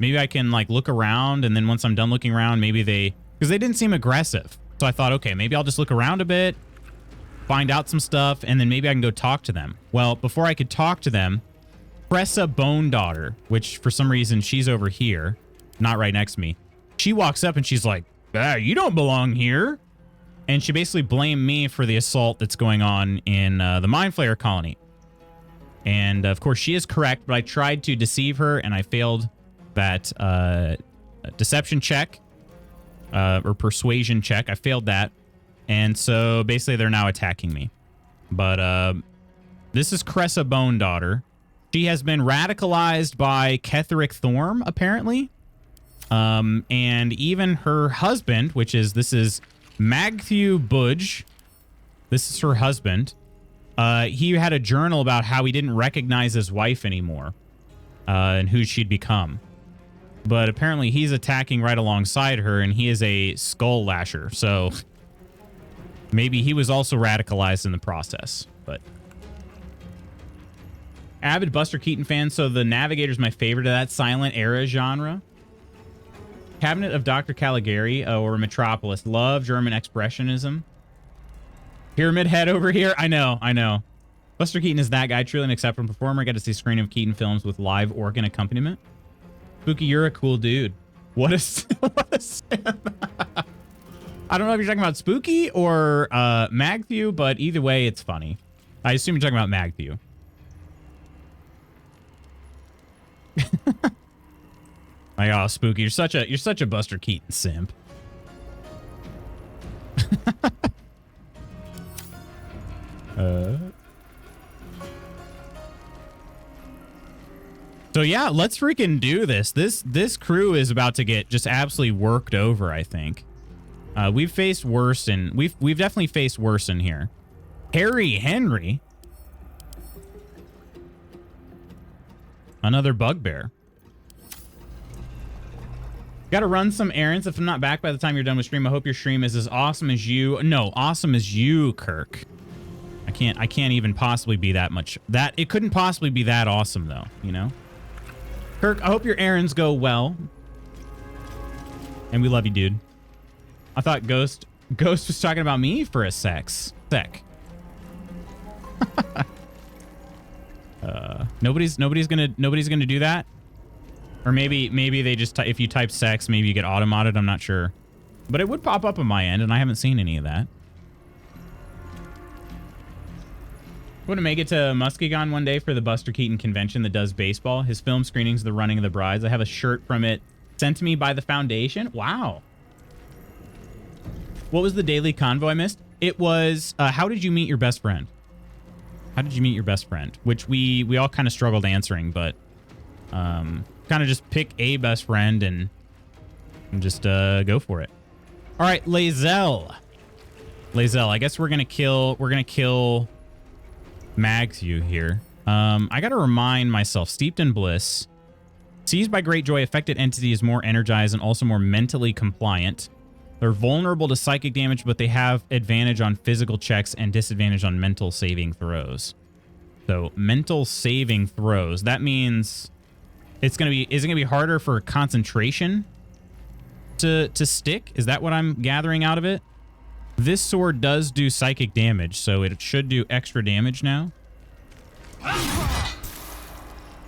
like look around, and then once I'm done looking around, maybe because they didn't seem aggressive. So I thought, okay, maybe I'll just look around a bit. find out some stuff, and then maybe I can go talk to them. Well, before I could talk to them, Bonedaughter, which for some reason she's over here, not right next to me. She walks up and she's like, you don't belong here. And she basically blamed me for the assault that's going on in the Mind Flayer colony. And of course she is correct, but I tried to deceive her and I failed that deception check or persuasion check. I failed that. And so basically they're now attacking me. But this is Bonedaughter. She has been radicalized by Ketheric Thorm, apparently. And even her husband, this is Matthew Budge. This is her husband. He had a journal about how he didn't recognize his wife anymore and who she'd become. But apparently he's attacking right alongside her, and he is a skull lasher. So maybe he was also radicalized in the process. But avid Buster Keaton fan, so the Navigator's my favorite of that silent era genre. Cabinet of Dr. Caligari or Metropolis. Love German expressionism. Pyramid Head over here. I know. Buster Keaton is that guy. Truly an exceptional performer. Got to see a screening of Keaton films with live organ accompaniment. Spooky, you're a cool dude. What a simp. I don't know if you're talking about Spooky or Magthew, but either way, it's funny. I assume you're talking about Magthew. Like, oh, Spooky, you're such a Buster Keaton simp. So yeah, let's freaking do this. This crew is about to get just absolutely worked over, I think. We've faced worse, and we've definitely faced worse in here. Harry Henry. Another bugbear. Got to run some errands. If I'm not back by the time you're done with stream, I hope your stream is as awesome as you. No, awesome as you, Kirk. I can't even possibly be that much. It couldn't possibly be that awesome, though, you know? Kirk, I hope your errands go well. And we love you, dude. I thought Ghost was talking about me for a sec. Nobody's gonna do that. Or maybe they just if you type sex, maybe you get automated. I'm not sure, but it would pop up on my end, and I haven't seen any of that. Want to make it to Muskegon one day for the Buster Keaton convention that does baseball. His film screenings, The Running of the Brides. I have a shirt from it sent to me by the foundation. Wow. What was the daily convo I missed? It was, how did you meet your best friend? How did you meet your best friend? Which we all kind of struggled answering, but kind of just pick a best friend and just go for it. All right, Lae'zel, I guess we're gonna kill Magthew here. I gotta remind myself, steeped in bliss, seized by great joy, affected entity is more energized and also more mentally compliant. They're vulnerable to psychic damage, but they have advantage on physical checks and disadvantage on mental saving throws. So mental saving throws, that means is it gonna be harder for concentration to stick? Is that what I'm gathering out of it? This sword does do psychic damage, so it should do extra damage now.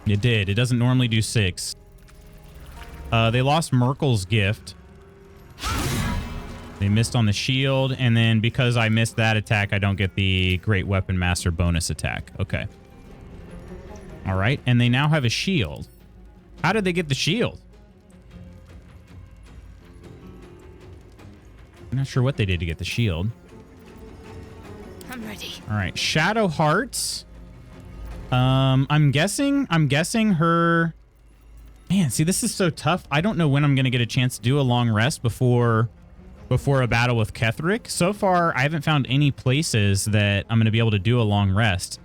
It did. It doesn't normally do 6. They lost Merkel's gift. They missed on the shield, and then because I missed that attack, I don't get the Great Weapon Master bonus attack. Okay. All right, and they now have a shield. How did they get the shield? I'm not sure what they did to get the shield. I'm ready. All right, Shadow Hearts. I'm guessing her. Man, see, this is so tough. I don't know when I'm gonna get a chance to do a long rest before a battle with Ketheric. So far, I haven't found any places that I'm gonna be able to do a long rest.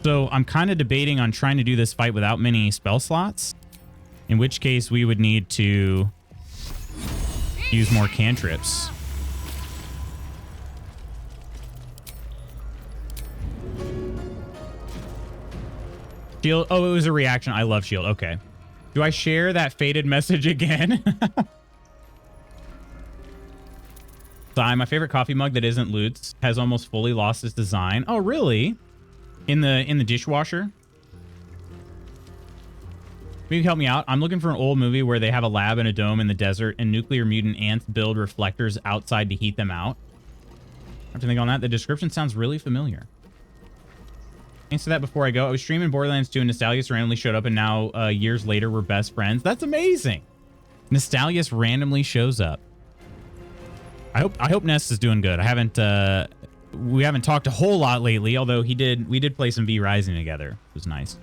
So I'm kind of debating on trying to do this fight without many spell slots. In which case, we would need to use more cantrips. Shield. Oh, it was a reaction. I love shield. Okay. Do I share that faded message again? My favorite coffee mug that isn't Lutz has almost fully lost its design. Oh, really? In the dishwasher? Maybe help me out. I'm looking for an old movie where they have a lab and a dome in the desert and nuclear mutant ants build reflectors outside to heat them out. I have to think on that. The description sounds really familiar. Answer that before I go. I was streaming Borderlands 2 and Nostalgius randomly showed up, and now years later we're best friends. That's amazing. Nostalgius randomly shows up. I hope Nest is doing good. I haven't we haven't talked a whole lot lately, although we did play some V Rising together. It was nice.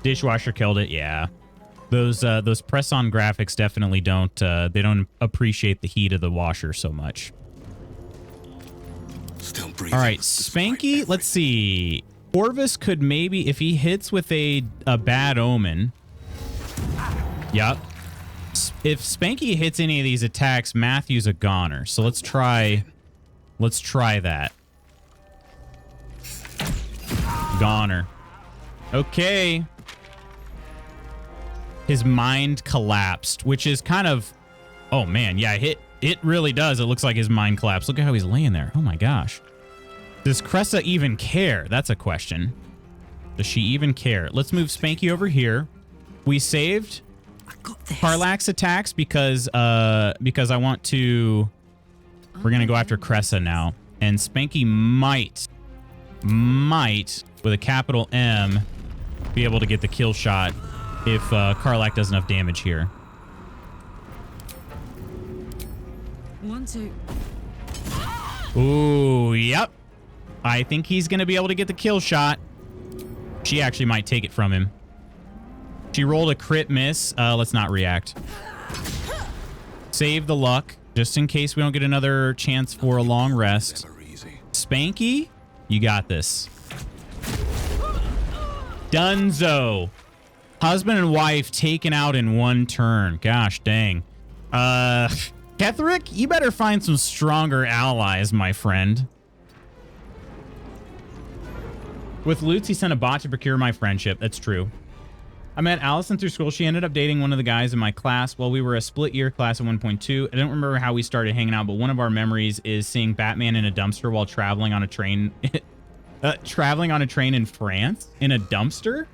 Dishwasher killed it. Yeah. Those press-on graphics definitely don't they don't appreciate the heat of the washer so much. Still breathing. All right, Spanky, let's see. Corvus could maybe, if he hits with a bad omen. Yup. If Spanky hits any of these attacks, Matthew's a goner. So let's try that. Goner. Okay. His mind collapsed, which is kind of, oh man, yeah, it really does. It looks like his mind collapsed. Look at how he's laying there. Oh my gosh. Does Cressa even care? That's a question. Does she even care? Let's move Spanky over here. We saved Karlach's attacks because I want to, we're going to go after Cressa now. And Spanky might, with a capital M, be able to get the kill shot if Karlach does enough damage here. 1, 2. Ooh, yep. I think he's going to be able to get the kill shot. She actually might take it from him. She rolled a crit miss. Let's not react. Save the luck, just in case we don't get another chance for a long rest. Spanky, you got this. Dunzo. Husband and wife taken out in one turn. Gosh dang. Ketherick, you better find some stronger allies, my friend. With Lutz, he sent a bot to procure my friendship. That's true. I met Allison through school. She ended up dating one of the guys in my class. Well, we were a split year class at 1.2. I don't remember how we started hanging out, but one of our memories is seeing Batman in a dumpster while traveling on a train. Traveling on a train in France? In a dumpster?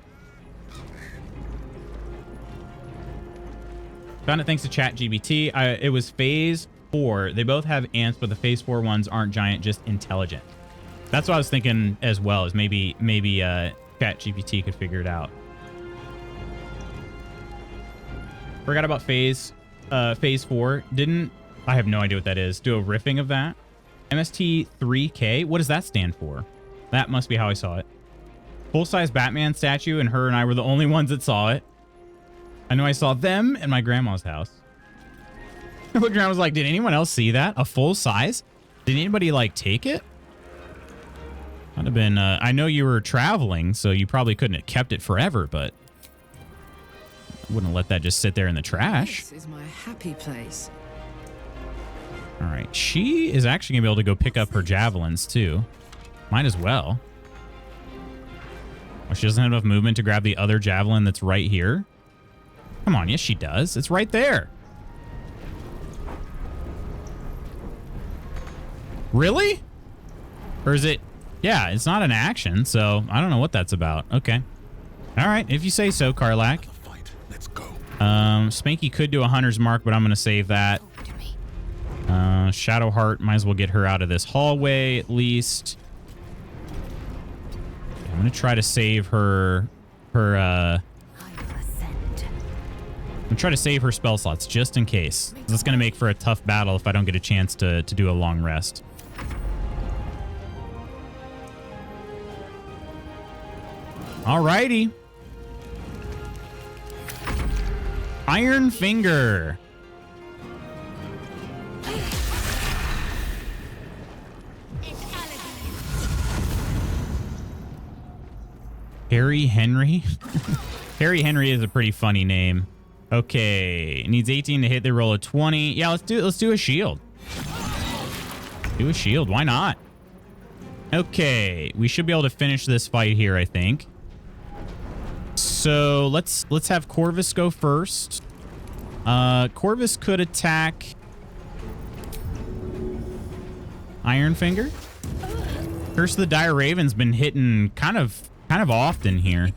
Found it thanks to ChatGPT. It was phase 4. They both have ants, but the phase 4 ones aren't giant, just intelligent. That's what I was thinking as well, is maybe ChatGPT could figure it out. Forgot about phase 4. I have no idea what that is. Do a riffing of that. MST3K. What does that stand for? That must be how I saw it. Full-size Batman statue, and her and I were the only ones that saw it. I know I saw them in my grandma's house. I looked around and was like, did anyone else see that? A full size? Did anybody like take it? Might have been, I know you were traveling, so you probably couldn't have kept it forever, but I wouldn't let that just sit there in the trash. This is my happy place. All right. She is actually going to be able to go pick up her javelins, too. Might as well. Well, she doesn't have enough movement to grab the other javelin that's right here. Come on. Yes, she does. It's right there. Really? Or is it? Yeah, it's not an action, so I don't know what that's about. Okay. All right. If you say so, Karlach. Let's go. Spanky could do a hunter's mark, but I'm going to save that. Shadowheart, might as well get her out of this hallway at least. I'm going to try to save her I'm going to try to save her spell slots just in case. That's going to make for a tough battle if I don't get a chance to do a long rest. Alrighty. Iron Finger. Harry Henry? Harry Henry is a pretty funny name. Okay. Needs 18 to hit. They roll a 20. Yeah, let's do a shield. Do a shield. Why not? Okay. We should be able to finish this fight here, I think. So let's have Corvus go first. Corvus could attack. Iron Finger. Curse of the Dire Raven's been hitting kind of often here.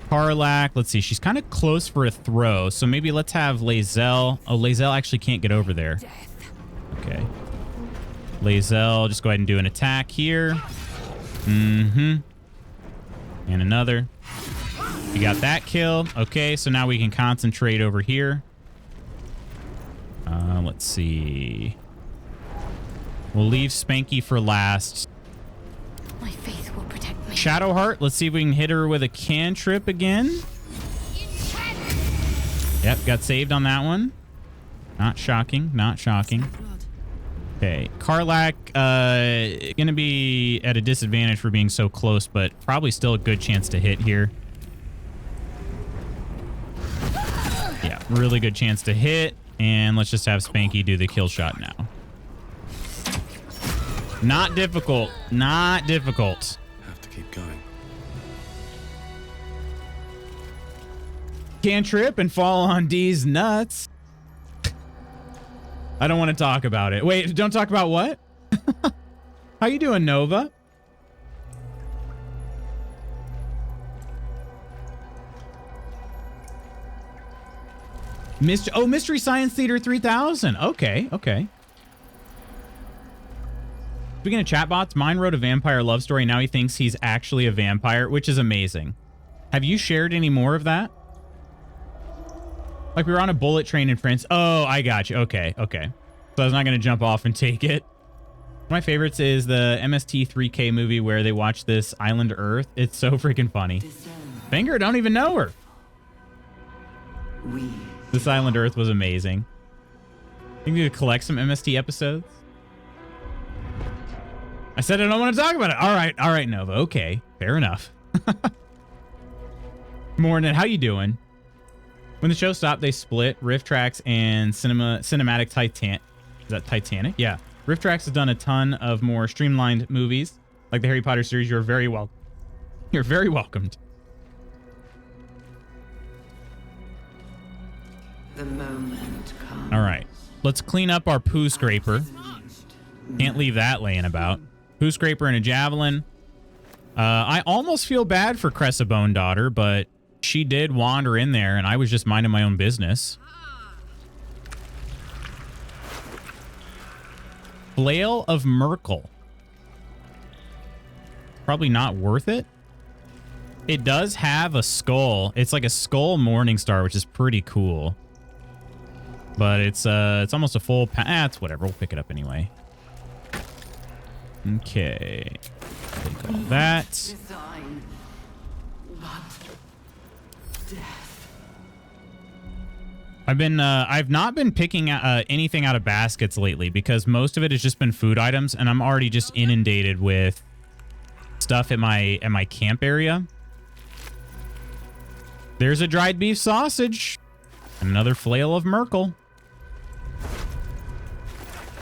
Karlak, let's see. She's kind of close for a throw, so maybe let's have Lae'zel. Oh, Lae'zel actually can't get over there. Okay. Lae'zel, just go ahead and do an attack here. Mm-hmm. And another. We got that kill. Okay, so now we can concentrate over here. Let's see. We'll leave Spanky for last. My faith will protect me. Shadowheart, let's see if we can hit her with a cantrip again. Yep, got saved on that one. Not shocking, not shocking. Okay, Karlak, gonna be at a disadvantage for being so close, but probably still a good chance to hit here. Yeah, really good chance to hit. And let's just have Spanky do the kill shot now. Not difficult. Not difficult. Have to keep going. Can't trip and fall on D's nuts. I don't want to talk about it. Wait, don't talk about what? How you doing, Nova? Mystery Science Theater 3000. Okay, okay. Speaking of chatbots, mine wrote a vampire love story. Now he thinks he's actually a vampire, which is amazing. Have you shared any more of that? Like we were on a bullet train in France. Oh, I got you. Okay, okay. So I was not going to jump off and take it. One of my favorites is the MST3K movie where they watch this Island Earth. It's so freaking funny. Finger, don't even know her. This Island Earth was amazing. I think we need to collect some MST episodes. I said I don't want to talk about it. All right, Nova. Okay, fair enough. Morning, how you doing? When the show stopped, they split Riff Tracks and Cinematic Titanic. Is that Titanic? Yeah. Riff Tracks has done a ton of more streamlined movies, like the Harry Potter series. You're very welcome. You're very welcomed. The moment comes. All right, let's clean up our poo scraper. Can't leave that laying about. Poo scraper and a javelin. I almost feel bad for Cressa Bonedaughter, but she did wander in there, and I was just minding my own business. Flail of Merkel. Probably not worth it. It does have a skull. It's like a skull Morningstar, which is pretty cool. But it's almost a full it's whatever. We'll pick it up anyway. Okay. Take all that. Design. Death. I've not been picking anything out of baskets lately because most of it has just been food items, and I'm already just inundated with stuff at my camp area. There's a dried beef sausage. Another flail of Merkel.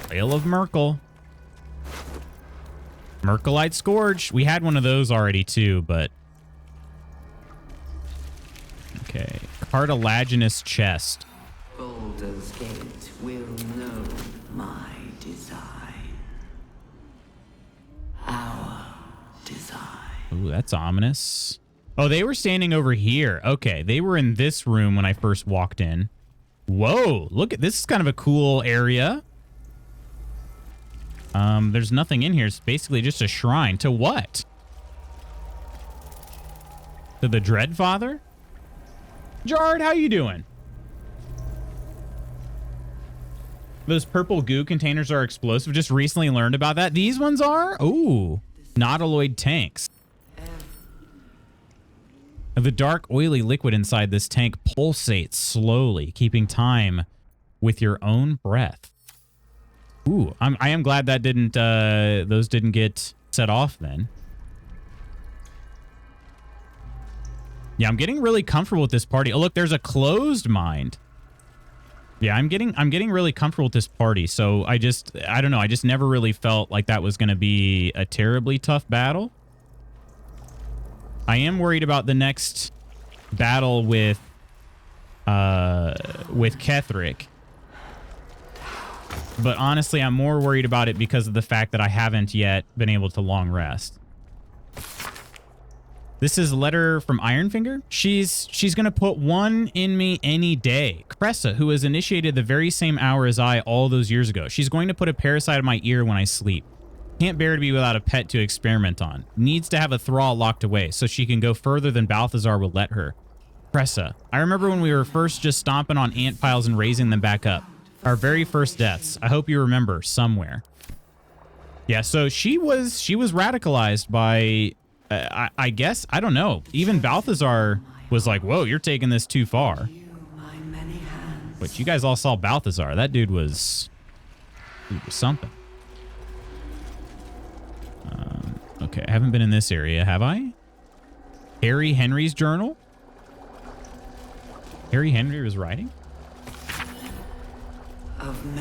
Flail of Merkel. Merkelite Scourge. We had one of those already too, but... Okay. Cartilaginous chest. Baldur's Gate will know my design. Our design. Ooh, that's ominous. Oh, they were standing over here. Okay, they were in this room when I first walked in. Whoa, look at this. Is kind of a cool area. There's nothing in here. It's basically just a shrine. To what? To the Dreadfather? Jard, how you doing? Those purple goo containers are explosive. Just recently learned about that. These ones are? Ooh, nautiloid tanks. The dark, oily liquid inside this tank pulsates slowly, keeping time with your own breath. Ooh, I am glad that didn't, those didn't get set off then. Yeah, I'm getting really comfortable with this party. Oh, look, there's a closed mind. Yeah, I'm getting really comfortable with this party. So I don't know. I just never really felt like that was going to be a terribly tough battle. I am worried about the next battle with Ketheric. But honestly, I'm more worried about it because of the fact that I haven't yet been able to long rest. This is a letter from Ironfinger. She's going to put one in me any day. Cressa, who has initiated the very same hour as I all those years ago. She's going to put a parasite in my ear when I sleep. Can't bear to be without a pet to experiment on. Needs to have a thrall locked away so she can go further than Balthazar will let her. Cressa. I remember when we were first just stomping on ant piles and raising them back up. Our very first deaths. I hope you remember somewhere. Yeah, so she was radicalized by... I guess, I don't know. Even Balthazar was like, whoa, you're taking this too far. But you guys all saw Balthazar. That dude was something. Okay, I haven't been in this area, have I? Harry Henry's journal? Harry Henry was writing?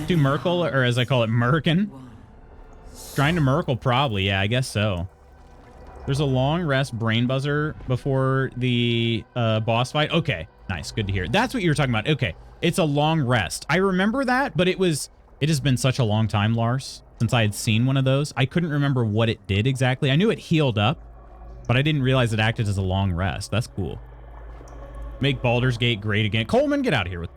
To Merkel, or as I call it, Merkin? Trying to Merkel, probably. Yeah, I guess so. There's a long rest brain buzzer before the boss fight. Okay, nice. Good to hear. That's what you were talking about. Okay, it's a long rest. I remember that, but it has been such a long time, Lars, since I had seen one of those. I couldn't remember what it did exactly. I knew it healed up, but I didn't realize it acted as a long rest. That's cool. Make Baldur's Gate great again. Coleman, get out of here with...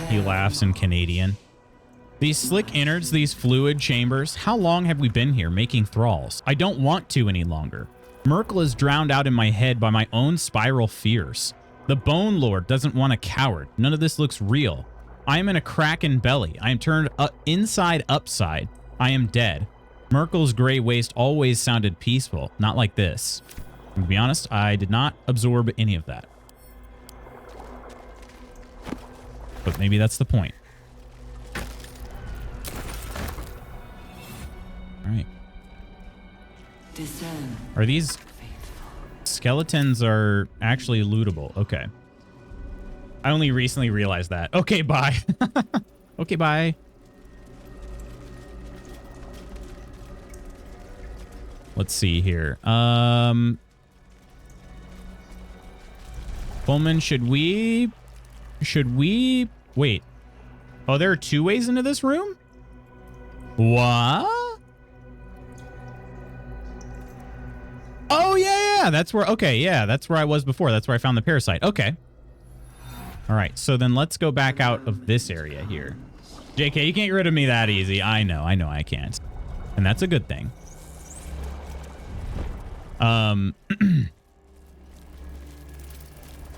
He laughs in Canadian. These slick innards, these fluid chambers, how long have we been here making thralls? I don't want to any longer. Merkel is drowned out in my head by my own spiral fears. The Bone Lord doesn't want a coward. None of this looks real. I am in a kraken belly. I am turned inside upside. I am dead. Merkel's gray waste always sounded peaceful, not like this. And to be honest, I did not absorb any of that. But maybe that's the point. All right. Are these skeletons are actually lootable? Okay. I only recently realized that. Okay, bye. Okay, bye. Let's see here. Pullman, should we wait? Oh, there are two ways into this room? What? Oh, yeah. That's where, okay, yeah, that's where I was before. That's where I found the parasite. Okay. All right, so then let's go back out of this area here. JK, you can't get rid of me that easy. I know I can't. And that's a good thing. How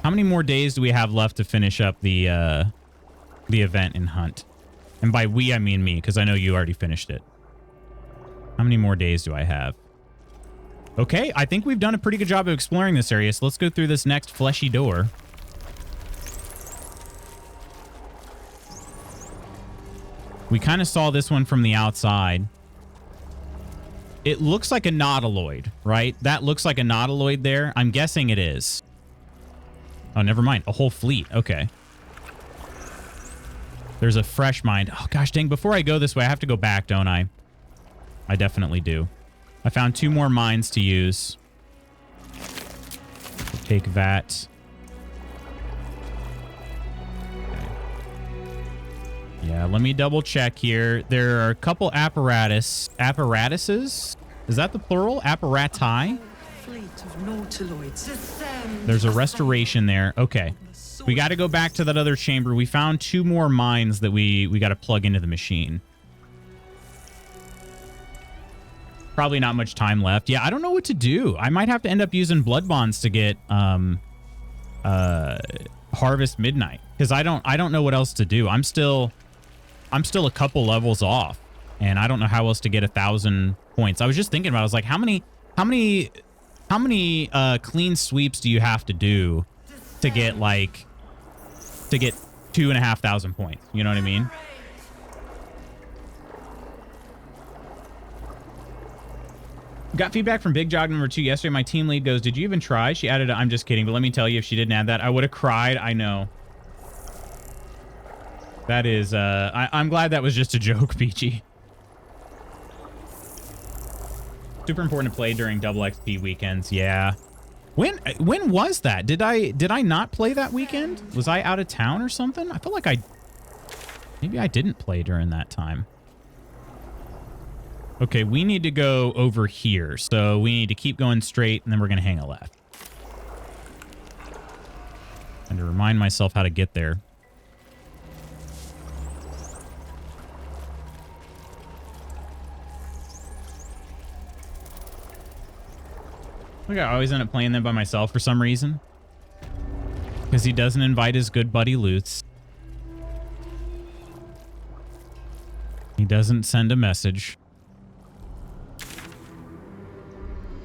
many more days do we have left to finish up the event in Hunt? And by we, I mean me, because I know you already finished it. How many more days do I have? Okay, I think we've done a pretty good job of exploring this area, so let's go through this next fleshy door. We kind of saw this one from the outside. It looks like a nautiloid, right? That looks like a nautiloid there. I'm guessing it is. Oh, never mind. A whole fleet. Okay. There's a fresh mind. Oh, gosh dang. Before I go this way, I have to go back, don't I? I definitely do. I found 2 more mines to use. We'll take that. Okay. Yeah, let me double check here. There are a couple apparatuses. Is that the plural? Apparati? There's a restoration there. Okay. We got to go back to that other chamber. We found 2 more mines that we got to plug into the machine. Probably not much time left. Yeah, I don't know what to do. I might have to end up using blood bonds to get Harvest Midnight, because I don't know what else to do. I'm still a couple levels off, and I don't know how else to get 1,000 points. I was just thinking about it. I was like, how many clean sweeps do you have to do to get 2,500 points? You know what I mean? Got feedback from Big Jog number 2 yesterday. My team lead goes, did you even try? She added, I'm just kidding, but let me tell you, if she didn't add that, I would have cried. I know. That is, I'm glad that was just a joke, Peachy. Super important to play during double XP weekends. Yeah. When was that? Did I not play that weekend? Was I out of town or something? I feel like maybe I didn't play during that time. Okay, we need to go over here. So we need to keep going straight and then we're going to hang a left. And to remind myself how to get there. Look, I always end up playing them by myself for some reason. Because he doesn't invite his good buddy Lutz. He doesn't send a message.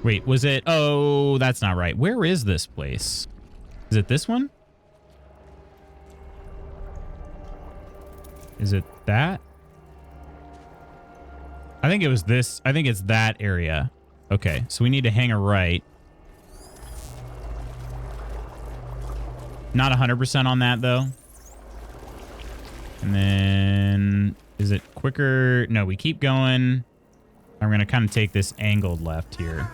Wait, was it? Oh, that's not right. Where is this place? Is it this one? Is it that? I think it was this. I think it's that area. Okay, so we need to hang a right. Not 100% on that, though. And then... Is it quicker? No, we keep going. I'm going to kind of take this angled left here.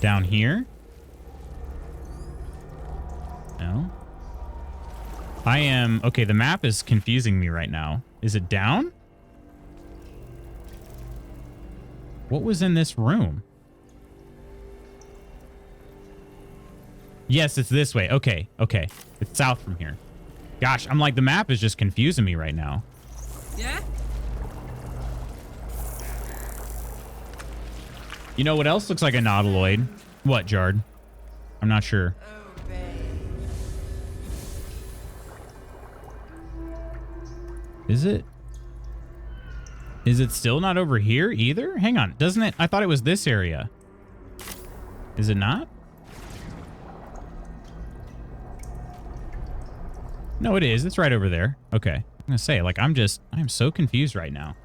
Down here? No. I am... Okay, the map is confusing me right now. Is it down? What was in this room? Yes, it's this way. Okay, okay. It's south from here. Gosh, I'm like, the map is just confusing me right now. Yeah? You know what else looks like a nautiloid? What, Jard? I'm not sure. Is it? Is it still not over here either? Hang on. Doesn't it? I thought it was this area. Is it not? No, it is. It's right over there. Okay. I'm going to say, like, I'm so confused right now.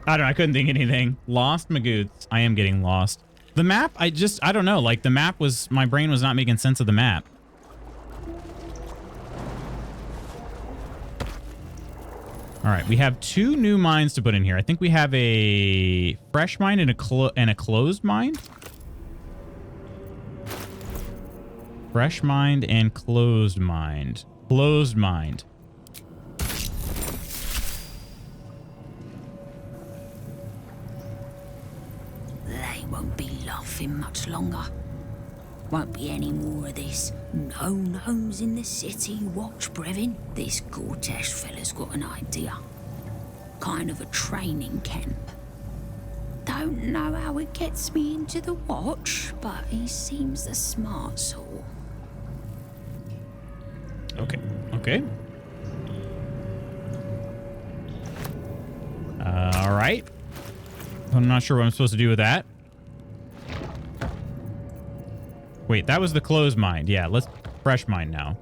I don't know. I couldn't think of anything. Lost Magoots. I am getting lost. The map, I don't know. Like, the map was, my brain was not making sense of the map. All right, we have 2 new mines to put in here. I think we have a fresh mine and a closed mine. Fresh mine and closed mine. Closed mine. They won't be laughing much longer. Won't be any more of this. No gnomes in the city. Watch, Brevin. This Gortash fella's got an idea. Kind of a training camp. Don't know how it gets me into the watch, but he seems the smart sort. Okay. Okay. All right. I'm not sure what I'm supposed to do with that. Wait, that was the closed mine. Yeah, let's fresh mine now.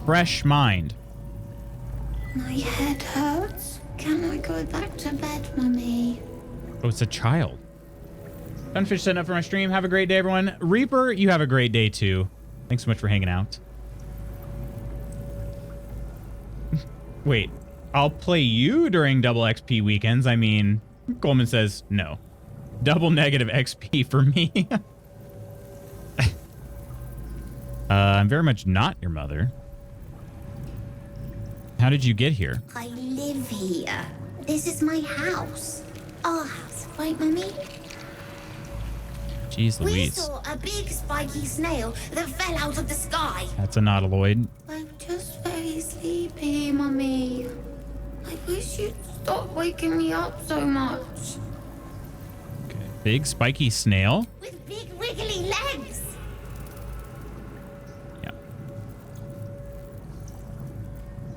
Fresh mind. My head hurts. Can I go back to bed, Mummy? Oh, it's a child. Sunfish setting up for my stream. Have a great day, everyone. Reaper, you have a great day, too. Thanks so much for hanging out. Wait, I'll play you during double XP weekends. I mean, Coleman says no. Double negative XP for me. I'm very much not your mother. How did you get here? I live here. This is my house. Our house, right, Mummy? Jeez We Louise. saw a big spiky snail that fell out of the sky. That's a nautiloid. I'm just very sleepy, Mummy. I wish you'd stop waking me up so much. Okay. Big spiky snail. With big wriggly legs. Yeah.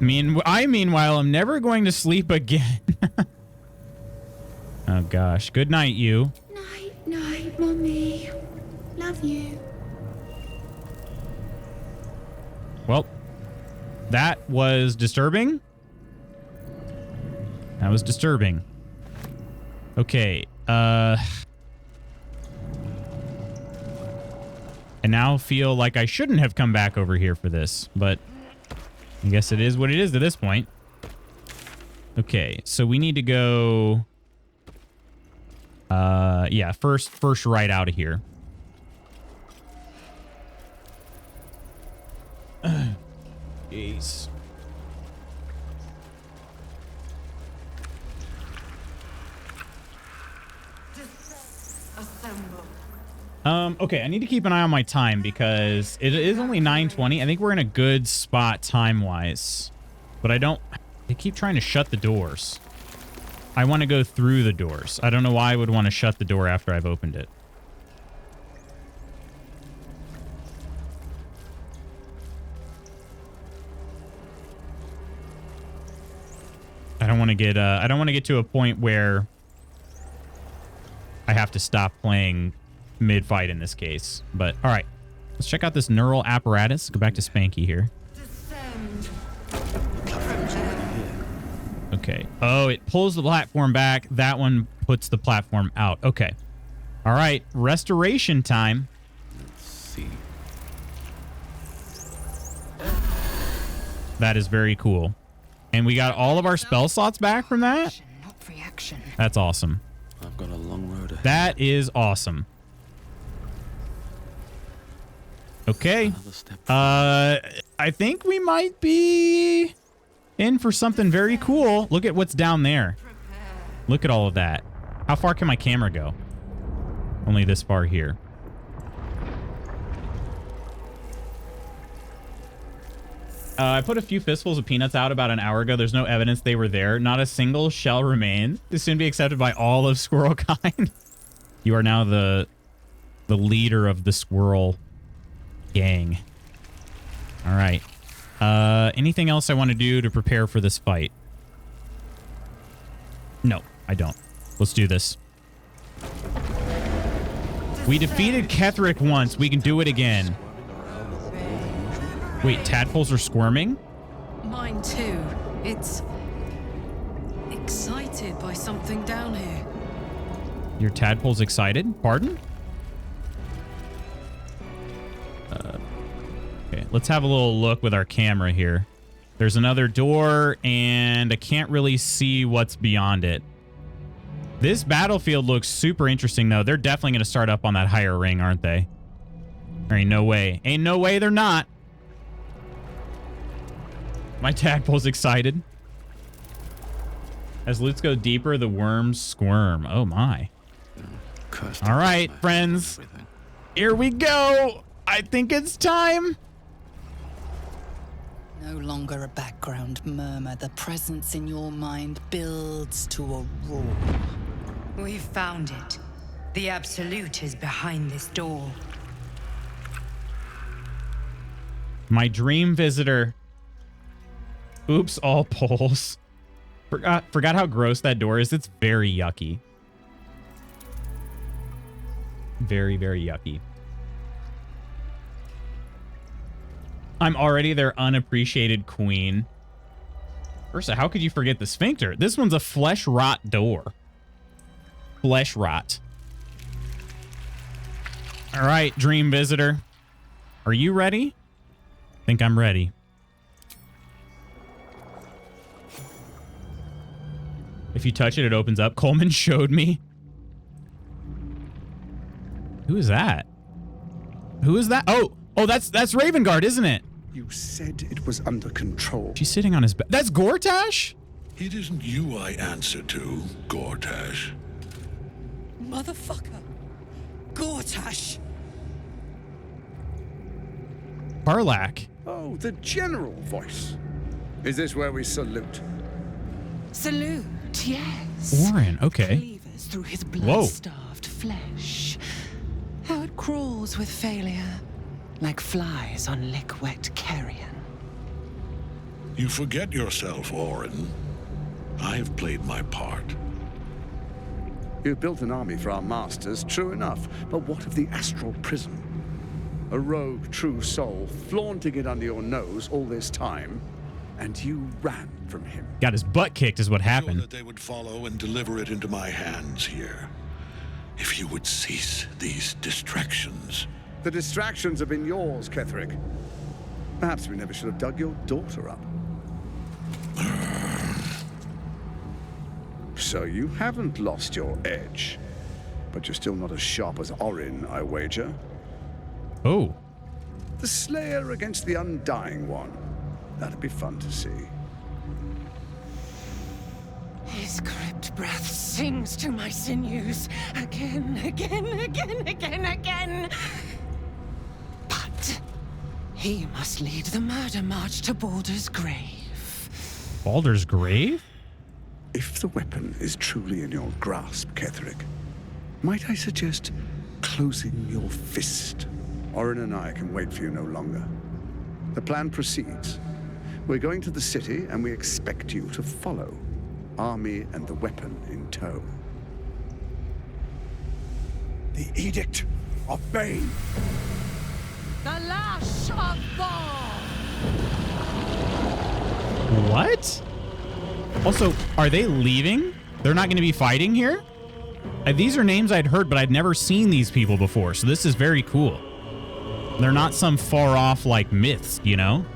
Meanwhile, I'm never going to sleep again. Oh gosh. Good night, you. Night, Mummy. Love you. Well, that was disturbing. That was disturbing. Okay. I now feel like I shouldn't have come back over here for this, but I guess it is what it is at this point. Okay, so we need to go Yeah, first right out of here. Jeez. Assemble. Okay, I need to keep an eye on my time because it is only 9:20. I think we're in a good spot time-wise. But I keep trying to shut the doors. I want to go through the doors. I don't know why I would want to shut the door after I've opened it. I don't want to get to a point where I have to stop playing mid-fight in this case. But all right, let's check out this neural apparatus. Go back to Spanky here. Descend. Okay. Oh, it pulls the platform back. That one puts the platform out. Okay. All right. Restoration time. Let's see. That is very cool. And we got all of our spell slots back from that. Not reaction. That's awesome. I've got a long road ahead. That is awesome. Okay. Another step I think we might be in for something very cool. Look at what's down there. Look at all of that. How far can my camera go? Only this far here. I put a few fistfuls of peanuts out about an hour ago. There's no evidence they were there. Not a single shell remained. This soon be accepted by all of squirrel kind. You are now the leader of the squirrel gang. All right. Anything else I want to do to prepare for this fight? No, I don't. Let's do this. We defeated Ketherick once. We can do it again. Wait, tadpoles are squirming? Mine too. It's excited by something down here. Your tadpole's excited? Pardon? Okay, let's have a little look with our camera here. There's another door, and I can't really see what's beyond it. This battlefield looks super interesting, though. They're definitely going to start up on that higher ring, aren't they? There ain't no way. Ain't no way they're not. My tadpole's excited. As loots go deeper, the worms squirm. Oh, my. All right, friends. Here we go. I think it's time. No longer a background murmur. The presence in your mind builds to a roar. We've found it. The Absolute is behind this door. My dream visitor. Oops, all poles. Forgot how gross that door is. It's very yucky. Very, very yucky. I'm already their unappreciated queen. Ursa, how could you forget the sphincter? This one's a flesh rot door. Flesh rot. All right, dream visitor. Are you ready? I think I'm ready. If you touch it, it opens up. Coleman showed me. Who is that? Who is that? Oh, that's Ravengard, isn't it? You said it was under control. She's sitting on his bed. That's Gortash? It isn't you I answer to, Gortash. Motherfucker. Gortash. Barlack. Oh, the general voice. Is this where we salute? Salute, yes. Warren, okay. Cleavers through his blood-starved flesh. How it crawls with failure, like flies on lick-wet carrion. You forget yourself, Orin. I've played my part. You've built an army for our masters, true enough. But what of the astral prison? A rogue true soul, flaunting it under your nose all this time, and you ran from him. Got his butt kicked is what happened. Sure that they would follow and deliver it into my hands here. If you would cease these distractions. The distractions have been yours, Ketherick. Perhaps we never should have dug your daughter up. So you haven't lost your edge. But you're still not as sharp as Orin, I wager. Oh. The Slayer against the Undying One. That'd be fun to see. His crypt breath sings to my sinews again, again. But he must lead the murder march to Baldur's grave. Baldur's grave? If the weapon is truly in your grasp, Ketherick, might I suggest closing your fist? Orin and I can wait for you no longer. The plan proceeds. We're going to the city, and we expect you to follow. Army and the weapon in tow. The Edict of Bane. The lash of Thor. What? Also, are they leaving? They're not going to be fighting here? These are names I'd heard, but I'd never seen these people before, so this is very cool. They're not some far off, like, myths, you know?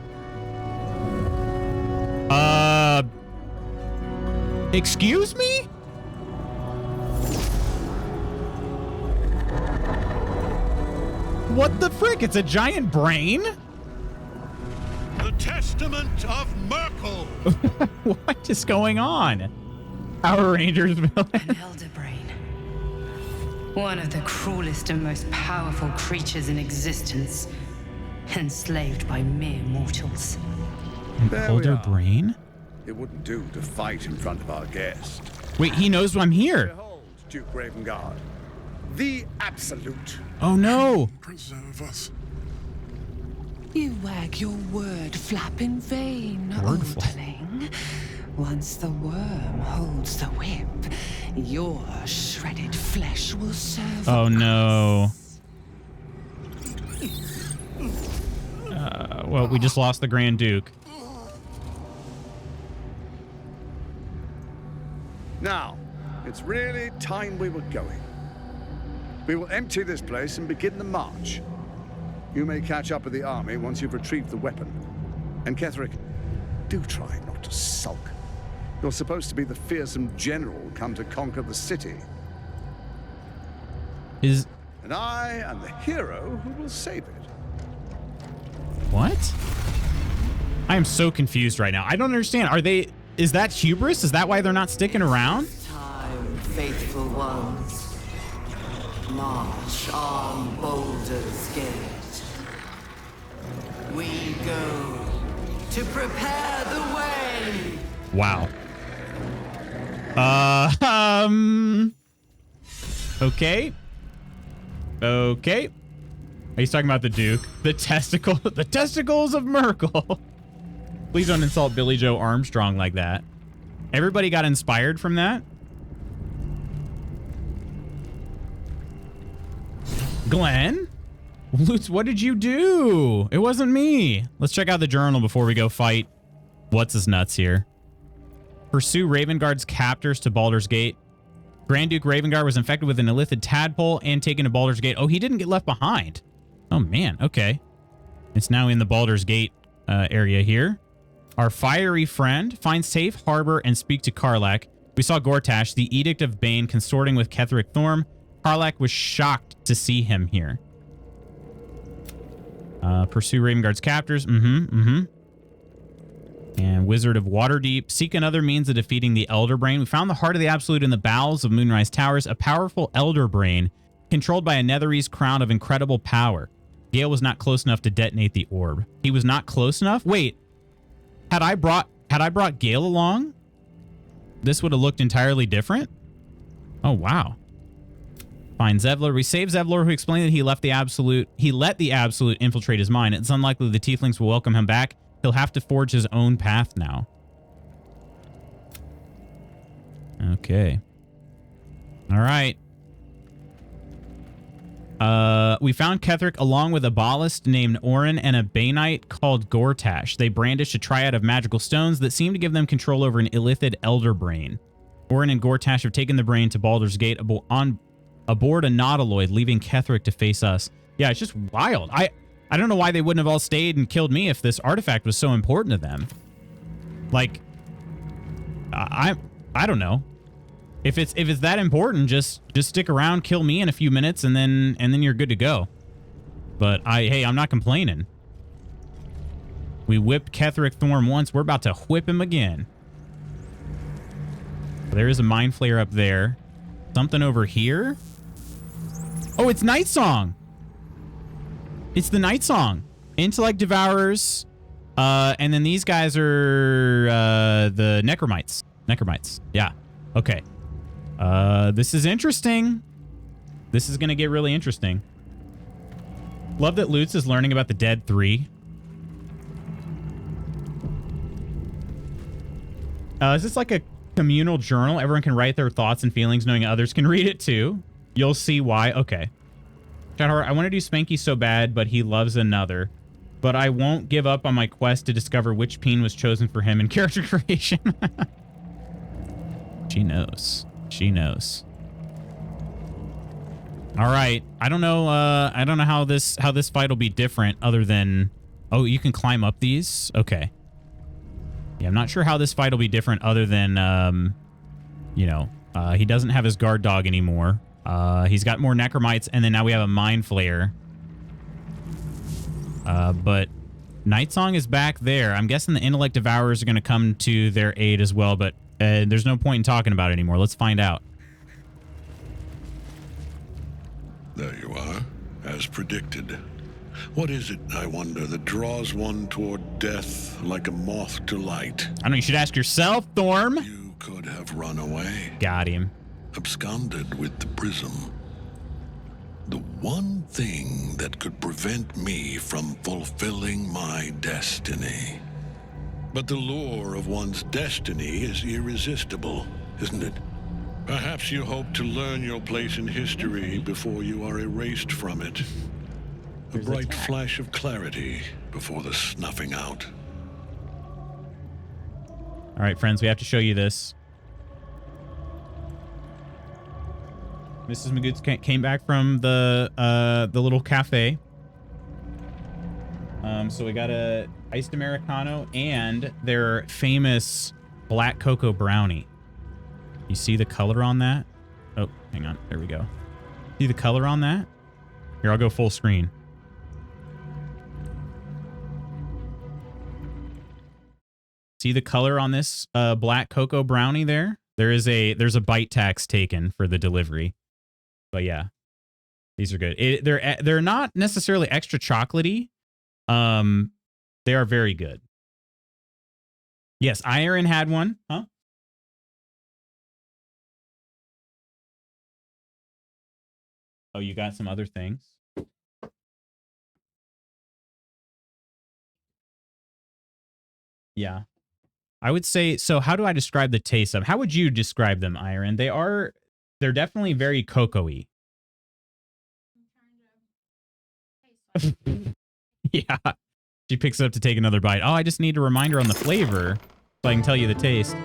Excuse me? What the frick? It's a giant brain? The Testament of Merkel! What is going on? Power Rangers villain. An elder brain. One of the cruelest and most powerful creatures in existence. Enslaved by mere mortals. An There we elder are. brain? It wouldn't do to fight in front of our guest. Wait, he knows I'm here. Behold, Duke Ravengard. The Absolute. Oh no. Preserve us. You wag your word flap in vain, Word flap. oldling. Once the worm holds the whip, your shredded flesh will serve. Oh no. Well, we just lost the Grand Duke. Now, it's really time we were going. We will empty this place and begin the march. You may catch up with the army once you've retrieved the weapon. And Ketherick, do try not to sulk. You're supposed to be the fearsome general come to conquer the city. Is... And I am the hero who will save it. What? I am so confused right now. I don't understand. Are they... Is that hubris? Is that why they're not sticking around? Time, faithful ones. March on Baldur's Gate. We go to prepare the way. Wow. Okay. Okay. He's talking about the Duke. The testicles of Merkel. Please don't insult Billy Joe Armstrong like that. Everybody got inspired from that. Glenn? Lutz, what did you do? It wasn't me. Let's check out the journal before we go fight what's his nuts here. Pursue Ravengard's captors to Baldur's Gate. Grand Duke Ravengard was infected with an illithid tadpole and taken to Baldur's Gate. Oh, he didn't get left behind. Oh, man. Okay. It's now in the Baldur's Gate area here. Our fiery friend, find safe harbor and speak to Karlach. We saw Gortash, the Edict of Bane, consorting with Ketherick Thorm. Karlach was shocked to see him here. Pursue Ravengard's captors. And Wizard of Waterdeep. Seek another means of defeating the Elder Brain. We found the heart of the Absolute in the bowels of Moonrise Towers. A powerful Elder Brain controlled by a Netherese crown of incredible power. Gale was not close enough to detonate the orb. He was not close enough? Wait. Had I brought Gale along, this would have looked entirely different? Oh, wow. Find Zevlor. We saved Zevlor, who explained that he let the Absolute infiltrate his mind. It's unlikely the Tieflings will welcome him back. He'll have to forge his own path now. Okay. All right. We found Ketherick along with a ballist named Orin and a Banite called Gortash. They brandished a triad of magical stones that seem to give them control over an illithid elder brain. Orin and Gortash have taken the brain to Baldur's Gate aboard a nautiloid, leaving Ketherick to face us. Yeah, it's just wild. I don't know why they wouldn't have all stayed and killed me if this artifact was so important to them. Like, I don't know. If it's that important, just stick around, kill me in a few minutes, and then you're good to go. But hey, I'm not complaining. We whipped Ketheric Thorm once. We're about to whip him again. There is a mind flayer up there. Something over here. Oh, it's Night Song. It's the Night Song. Intellect Devourers. And then these guys are the Necromites. Necromites. Yeah. Okay. This is interesting. This is going to get really interesting. Love that Lutz is learning about the Dead 3. Is this like a communal journal? Everyone can write their thoughts and feelings knowing others can read it too. You'll see why. Okay. Shadowheart, I want to do Spanky so bad, but he loves another. But I won't give up on my quest to discover which peen was chosen for him in character creation. She knows. She knows. All right. I don't know how this fight will be different other than, oh, you can climb up these. Okay. Yeah, I'm not sure how this fight will be different other than, you know, he doesn't have his guard dog anymore. He's got more necromites, and then now we have a mind flayer. But Night Song is back there. I'm guessing the Intellect Devourers are going to come to their aid as well, but there's no point in talking about it anymore. Let's find out. There you are, as predicted. What is it, I wonder, that draws one toward death like a moth to light? I know, you should ask yourself, Thorm. You could have run away. Got him. Absconded with the prism. The one thing that could prevent me from fulfilling my destiny. But the lure of one's destiny is irresistible, isn't it? Perhaps you hope to learn your place in history before you are erased from it. A bright flash of clarity before the snuffing out. All right, friends, we have to show you this. Mrs. Magoots came back from the little cafe. So we got a iced Americano and their famous black cocoa brownie. You see the color on that? Oh, hang on. There we go. See the color on that? Here, I'll go full screen. See the color on this black cocoa brownie there? There's a bite tax taken for the delivery. But yeah, these are good. They're not necessarily extra chocolatey. They are very good. Yes, Iron had one. Huh? Oh, you got some other things? Yeah. I would say, so how do I describe the taste of? How would you describe them, Iron? They're definitely very cocoa-y. Yeah. She picks it up to take another bite. Oh, I just need a reminder on the flavor so I can tell you the taste.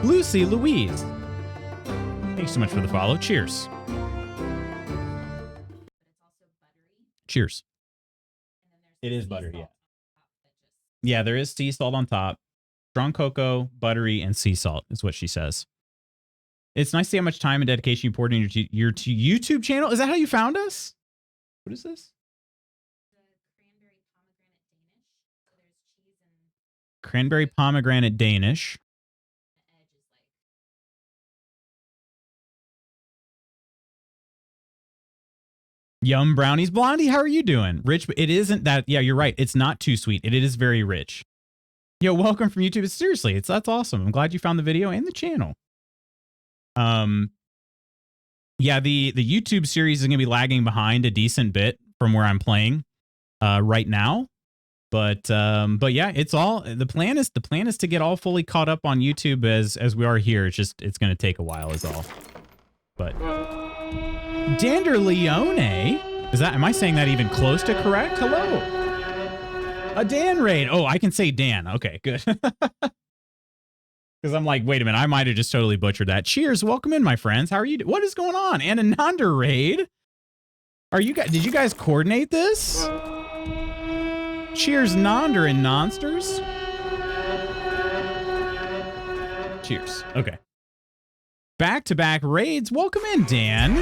Lucy Louise. Thanks so much for the follow. Cheers. Cheers. It is buttery, yeah. Yeah, there is sea salt on top. Strong cocoa, buttery, and sea salt is what she says. It's nice to see how much time and dedication you poured into your YouTube channel. Is that how you found us? What is this? Cranberry pomegranate Danish. Yum brownies. Blondie, how are you doing? Rich, but it isn't that. Yeah, you're right. It's not too sweet. It is very rich. Yo, welcome from YouTube. Seriously, that's awesome. I'm glad you found the video and the channel. Yeah, the YouTube series is gonna be lagging behind a decent bit from where I'm playing right now. But yeah, it's all the plan is to get all fully caught up on YouTube as we are here. It's gonna take a while is all. But Dander Leone, am I saying that even close to correct? Hello. A Dan raid. Oh, I can say Dan. Okay, good. Because I'm like, wait a minute, I might have just totally butchered that. Cheers, welcome in, my friends. How are you? What is going on? And a Nanda raid. Are you guys? Did you guys coordinate this? Cheers, Nonder and Nonsters. Cheers. Okay. back-to-back raids. Welcome in, Dan.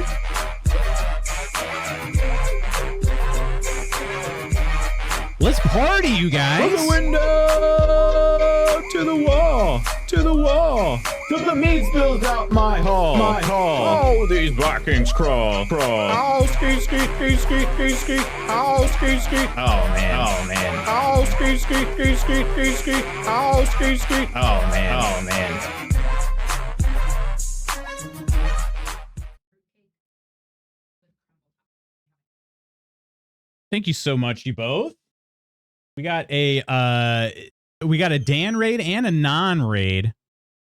Let's party, you guys. From the window to the wall, to the wall. Till the meat spills out my hall, my hall. Oh, these Vikings crawl, crawl. Oh, ski, ski, ski, ski, ski, ski. Oh, ski, ski. Oh, man. Oh, man. Oh, ski, ski, ski, ski, ski, ski. Oh, ski, ski. Oh, man. Oh, man. Thank you so much, you both. We got a Dan raid and a non-raid.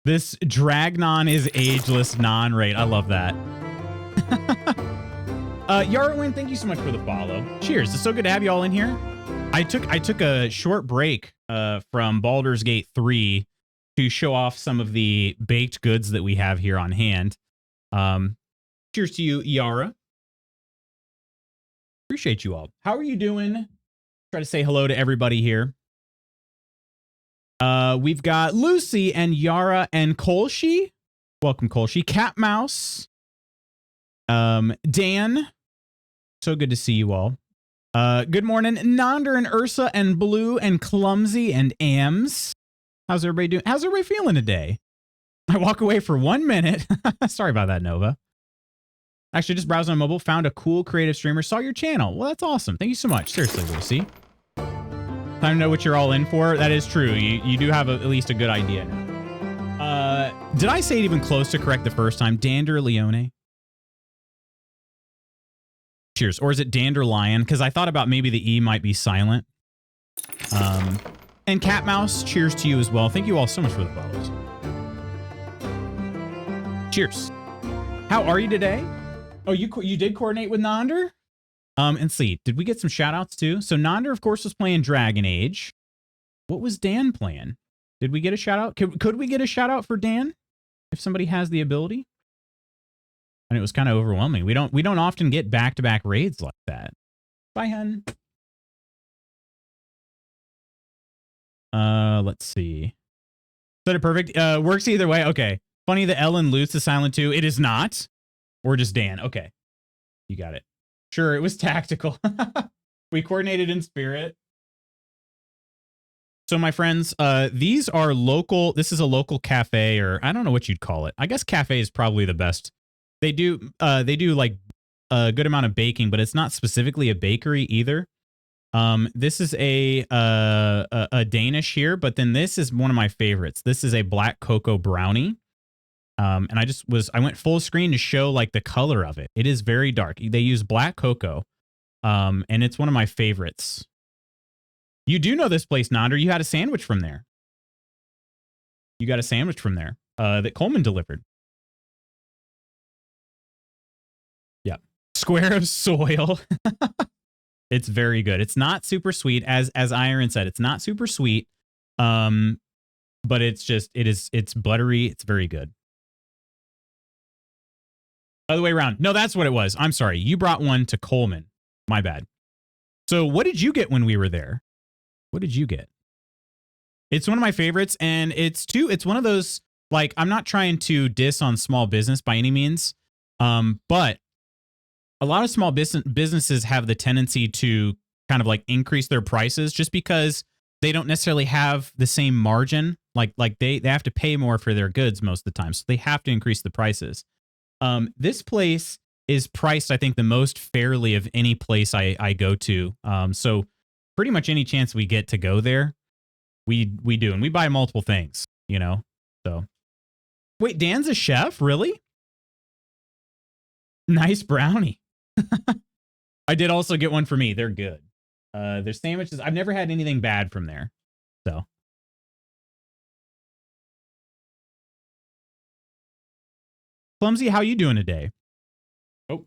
This Dragnon is ageless non-raid. I love that. Yarwin, thank you so much for the follow. Cheers. It's so good to have you all in here. I took a short break from Baldur's Gate 3 to show off some of the baked goods that we have here on hand. Cheers to you, Yara. Appreciate you all. How are you doing? Try to say hello to everybody here. We've got Lucy and Yara and Kolshi. Welcome, Kolshi. Cat Mouse. Dan. So good to see you all. Good morning, Nonder and Ursa and Blue and Clumsy and Ams. How's everybody doing? How's everybody feeling today? I walk away for 1 minute. Sorry about that, Nova. Actually, just browsing on mobile, found a cool creative streamer, saw your channel. Well, that's awesome. Thank you so much. Seriously, Lucy. Time to know what you're all in for. That is true. You do have at least a good idea now. Did I say it even close to correct the first time? Dandelion. Cheers. Or is it Dandelion? Because I thought about maybe the E might be silent. And Cat Mouse, cheers to you as well. Thank you all so much for the follows. Cheers. How are you today? Oh, you did coordinate with Nonder? And see, did we get some shout outs too? So Nonder, of course, was playing Dragon Age. What was Dan playing? Did we get a shout out? Could we get a shout out for Dan? If somebody has the ability? And it was kind of overwhelming. We don't often get back-to-back raids like that. Bye, hun. Let's see. Is that perfect? Works either way. Okay. Funny that Ellen Lutz is silent too. It is not. Or just Dan. Okay. You got it. Sure, it was tactical. We coordinated in spirit. So my friends, these are local. This is a local cafe, or I don't know what you'd call it. I guess cafe is probably the best. They do like a good amount of baking, but it's not specifically a bakery either. This is a Danish here, but then this is one of my favorites. This is a black cocoa brownie. And I went full screen to show like the color of it. It is very dark. They use black cocoa. And it's one of my favorites. You do know this place, Nonder. You had a sandwich from there. You got a sandwich from there, that Coleman delivered. Yeah. Square of soil. It's very good. It's not super sweet. As Iron said, it's not super sweet. But it's buttery. It's very good. Other way around. No, that's what it was. I'm sorry. You brought one to Coleman. My bad. So what did you get when we were there? What did you get? It's one of my favorites, and it's one of those, like, I'm not trying to diss on small business by any means, but a lot of small businesses have the tendency to kind of like increase their prices just because they don't necessarily have the same margin. Like they have to pay more for their goods most of the time, so they have to increase the prices. This place is priced, I think, the most fairly of any place I go to. So pretty much any chance we get to go there, we do. And we buy multiple things, you know? So wait, Dan's a chef? Really? Nice brownie. I did also get one for me. They're good. Their sandwiches, I've never had anything bad from there. So. Clumsy, how you doing today? Oh.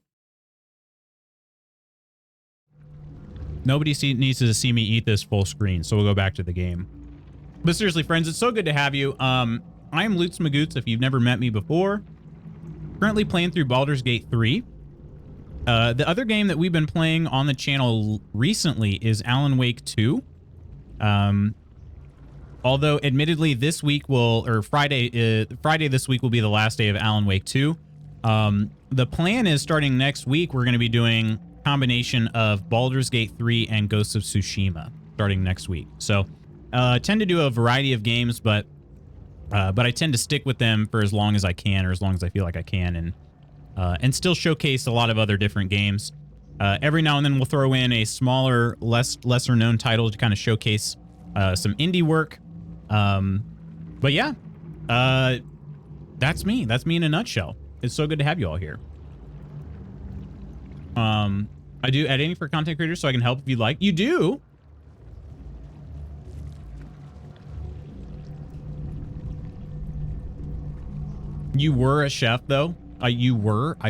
Nobody needs to see me eat this full screen, so we'll go back to the game. But seriously, friends, it's so good to have you. I'm Lutz Magoots, if you've never met me before. Currently playing through Baldur's Gate 3. The other game that we've been playing on the channel recently is Alan Wake 2. Although, admittedly, this week Friday this week will be the last day of Alan Wake 2. The plan is starting next week, we're going to be doing a combination of Baldur's Gate 3 and Ghosts of Tsushima starting next week. So, I tend to do a variety of games, but I tend to stick with them for as long as I can, or as long as I feel like I can, and still showcase a lot of other different games. Every now and then we'll throw in a smaller, lesser known title to kind of showcase some indie work. But yeah, that's me. That's me in a nutshell. It's so good to have you all here. I do editing for content creators, so I can help if you like. You do? You were a chef, though? I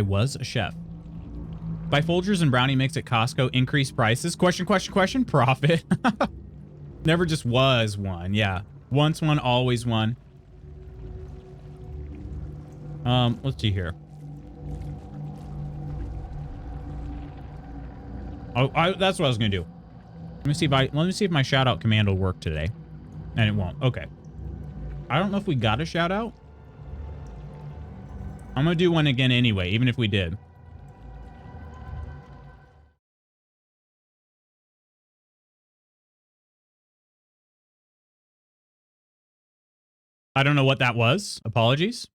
was a chef. Buy Folgers and brownie mix at Costco. Increase prices? Question. Profit. Never just was one. Yeah. Once one, always one. Let's see here. Oh, that's what I was gonna do. Let me see if my shout out command will work today. And it won't. Okay. I don't know if we got a shout out. I'm gonna do one again anyway, even if we did. I don't know what that was. Apologies.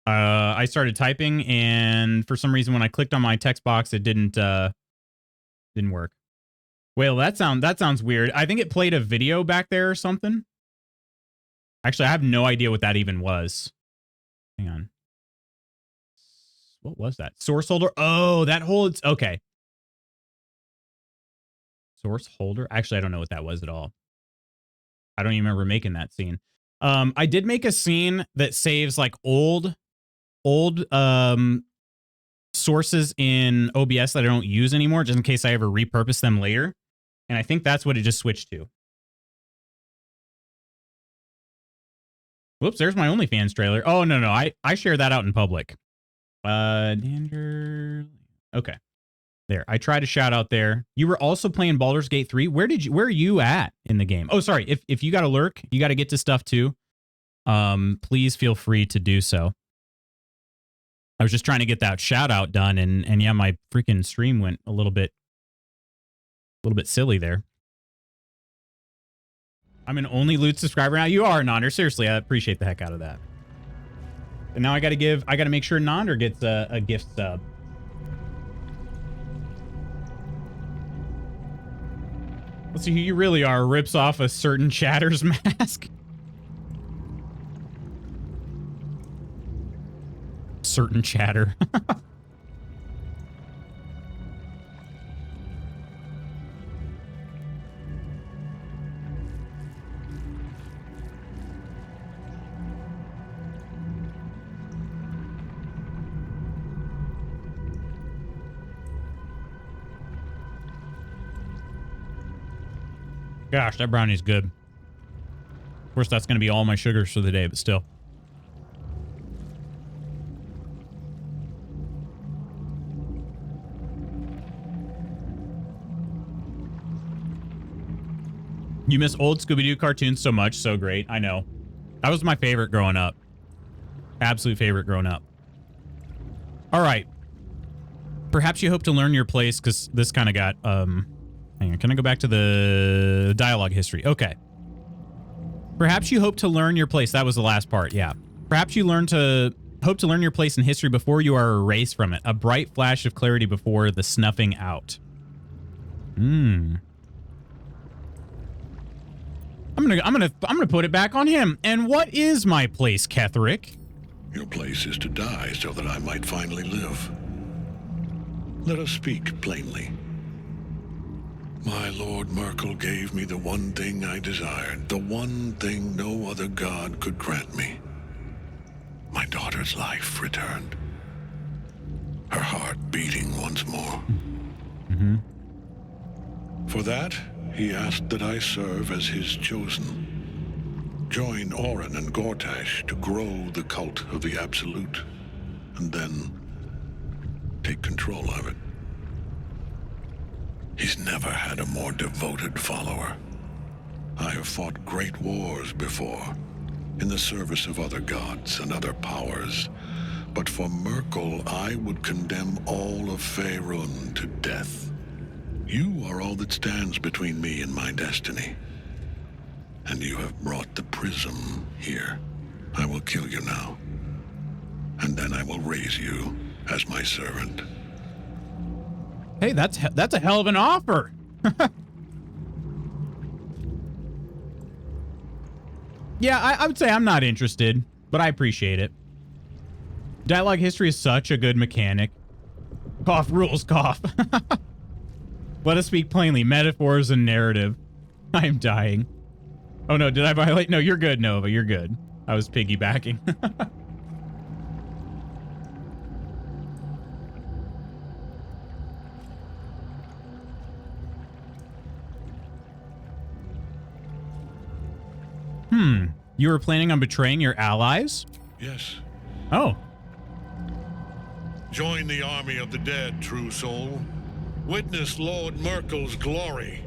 I started typing, and for some reason, when I clicked on my text box, it didn't work. Well, that sounds weird. I think it played a video back there or something. Actually, I have no idea what that even was. Hang on. What was that? Source holder? Oh, that holds... Okay. Source holder? Actually, I don't know what that was at all. I don't even remember making that scene. I did make a scene that saves like old sources in OBS that I don't use anymore, just in case I ever repurpose them later. And I think that's what it just switched to. Whoops, there's my OnlyFans trailer. Oh, no, I share that out in public. Danger. Okay. There. I tried to shout out there. You were also playing Baldur's Gate 3. Where are you at in the game? Oh, sorry. If you got to lurk, you got to get to stuff too. Please feel free to do so. I was just trying to get that shout out done, and yeah, my freaking stream went a little bit silly there. I'm an only loot subscriber now. You are, Nonder. Seriously, I appreciate the heck out of that. And now I got to make sure Nonder gets a gift sub. Let's see who you really are. Rips off a certain chatter's mask. Certain chatter. Gosh, that brownie's good. Of course, that's going to be all my sugars for the day, but still. You miss old Scooby-Doo cartoons so much. So great. I know. That was my favorite growing up. Absolute favorite growing up. All right. Perhaps you hope to learn your place, because this kind of got... Hang on, can I go back to the dialogue history? Okay. Perhaps you hope to learn your place. That was the last part, yeah. Perhaps you hope to learn your place in history before you are erased from it. A bright flash of clarity before the snuffing out. I'm gonna put it back on him. And what is my place, Ketherick? Your place is to die so that I might finally live. Let us speak plainly. My Lord Merkel gave me the one thing I desired, the one thing no other god could grant me. My daughter's life returned. Her heart beating once more. Mm-hmm. For that, he asked that I serve as his chosen. Join Orin and Gortash to grow the cult of the Absolute, and then take control of it. He's never had a more devoted follower. I have fought great wars before, in the service of other gods and other powers. But for Myrkul, I would condemn all of Faerun to death. You are all that stands between me and my destiny. And you have brought the prism here. I will kill you now. And then I will raise you as my servant. Hey, that's a hell of an offer. Yeah, I would say I'm not interested, but I appreciate it. Dialogue history is such a good mechanic. Cough rules, cough. Let us speak plainly. Metaphors and narrative. I am dying. Oh no, did I violate? No, you're good, Nova. You're good. I was piggybacking. You were planning on betraying your allies? Yes. Oh. Join the army of the dead, true soul. Witness Lord Myrkul's glory.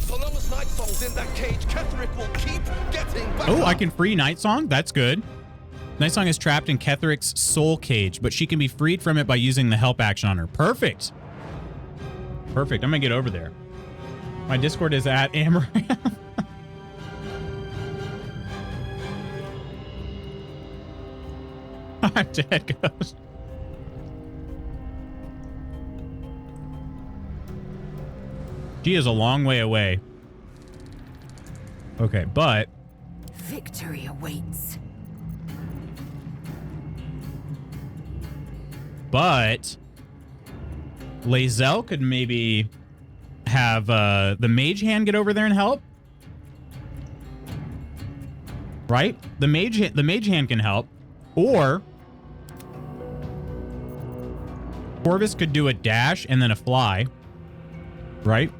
So long as Night Song's in that cage, Ketheric will keep getting back. Oh, I can free Night Song? That's good. Night Song is trapped in Ketheric's soul cage, but she can be freed from it by using the help action on her. Perfect. Perfect. I'm gonna get over there. My Discord is at Amaranth. I'm dead, Ghost. She is a long way away. Okay, but... Victory awaits. But... Lae'zel could maybe have the mage hand get over there and help. Right? The mage hand can help. Or... Corvus could do a dash and then a fly. Right?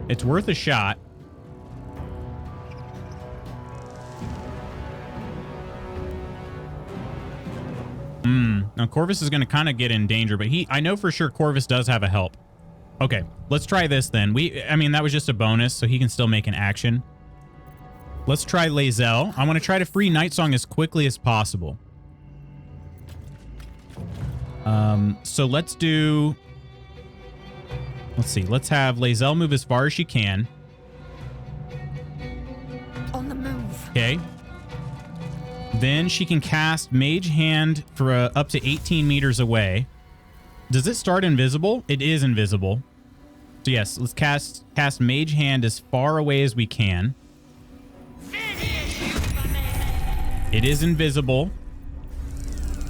It's worth a shot. Now Corvus is going to kind of get in danger, but I know for sure Corvus does have a help. Okay, let's try this then. I mean, that was just a bonus, so he can still make an action. Let's try Lae'zel. I want to try to free Night Song as quickly as possible. So let's do... Let's see. Let's have Lae'zel move as far as she can. On the move. Okay. Then she can cast Mage Hand for up to 18 meters away. Does it start invisible? It is invisible. So yes, let's cast Mage Hand as far away as we can. It is invisible.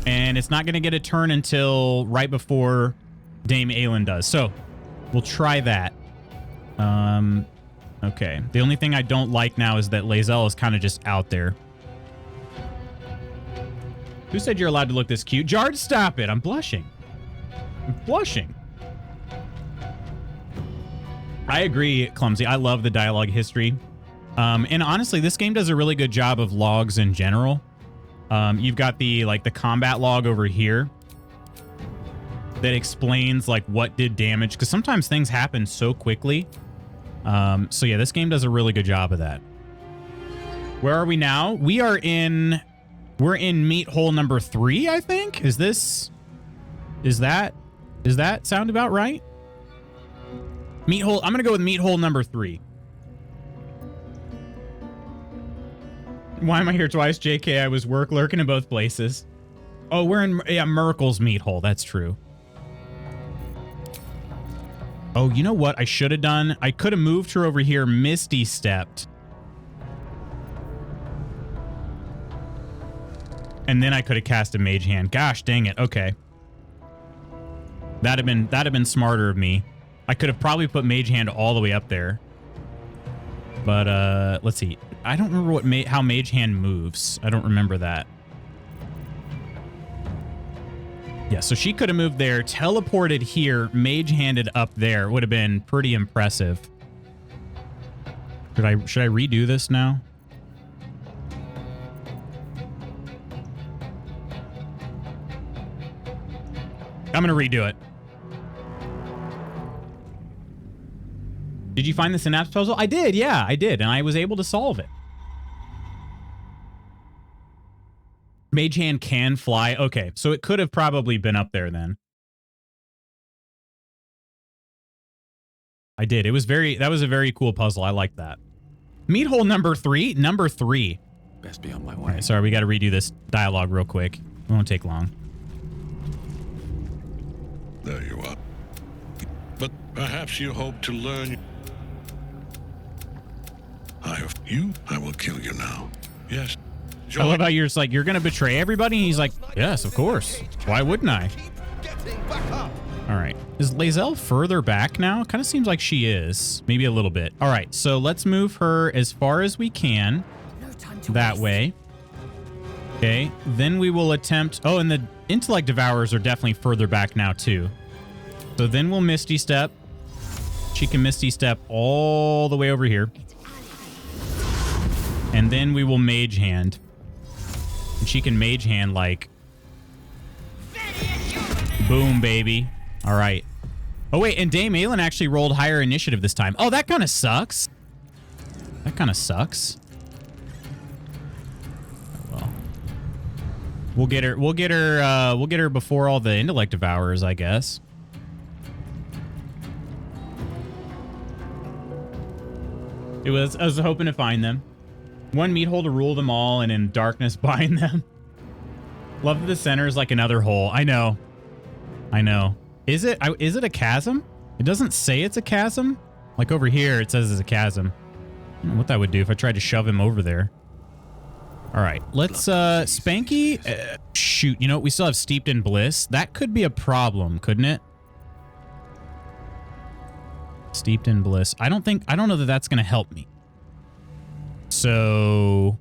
And it's not going to get a turn until right before Dame Aelin does. So we'll try that. Okay. The only thing I don't like now is that Lae'zel is kind of just out there. Who said you're allowed to look this cute? Jard, stop it. I'm blushing. I'm blushing. I agree, Clumsy. I love the dialogue history. And honestly, this game does a really good job of logs in general. You've got the combat log over here that explains what did damage, because sometimes things happen so quickly. So yeah, this game does a really good job of that. Where are we now? We're in meat hole number 3, I think. Is that sound about right? Meat hole. I'm gonna go with meat hole number 3. Why am I here twice? JK, I was lurking in both places. Oh, we're in Myrkul's meat hole. That's true. Oh, you know what I should have done? I could have moved her over here, Misty stepped. And then I could have cast a Mage Hand. Gosh, dang it. Okay. That'd have been smarter of me. I could have probably put Mage Hand all the way up there. But let's see. I don't remember how Mage Hand moves. I don't remember that. Yeah, so she could have moved there, teleported here, Mage Handed up there. Would have been pretty impressive. Should I redo this now? I'm gonna redo it. Did you find the synapse puzzle? I did, yeah, I did. And I was able to solve it. Mage Hand can fly. Okay, so it could have probably been up there then. I did. It was that was a very cool puzzle. I like that. Meat hole number 3. Number 3. Best be on my way. All right, sorry, we got to redo this dialogue real quick. It won't take long. There you are. But perhaps you hope to learn. I will kill you now. Yes. I love how you're just like, you're going to betray everybody? And he's like, yes, of course. Why wouldn't I? All right. Is Lae'zel further back now? Kind of seems like she is. Maybe a little bit. All right. So let's move her as far as we can. That way. Okay. Then we will attempt... Oh, and the Intellect Devourers are definitely further back now, too. So then we'll Misty Step. She can Misty Step all the way over here. And then we will Mage Hand. And she can Mage Hand like... Boom, baby. All right. Oh, wait. And Dame Aelin actually rolled higher initiative this time. Oh, that kind of sucks. That kind of sucks. Oh, well. We'll get her. We'll get her before all the Intellect Devourers, I guess. I was hoping to find them. One meat hole to rule them all, and in darkness bind them. Love that the center is like another hole. I know. I know. Is it a chasm? It doesn't say it's a chasm. Like over here, it says it's a chasm. I don't know what that would do if I tried to shove him over there. All right, let's Spanky. Shoot, you know what? We still have Steeped in Bliss. That could be a problem, couldn't it? Steeped in Bliss. I don't know that that's gonna help me. So,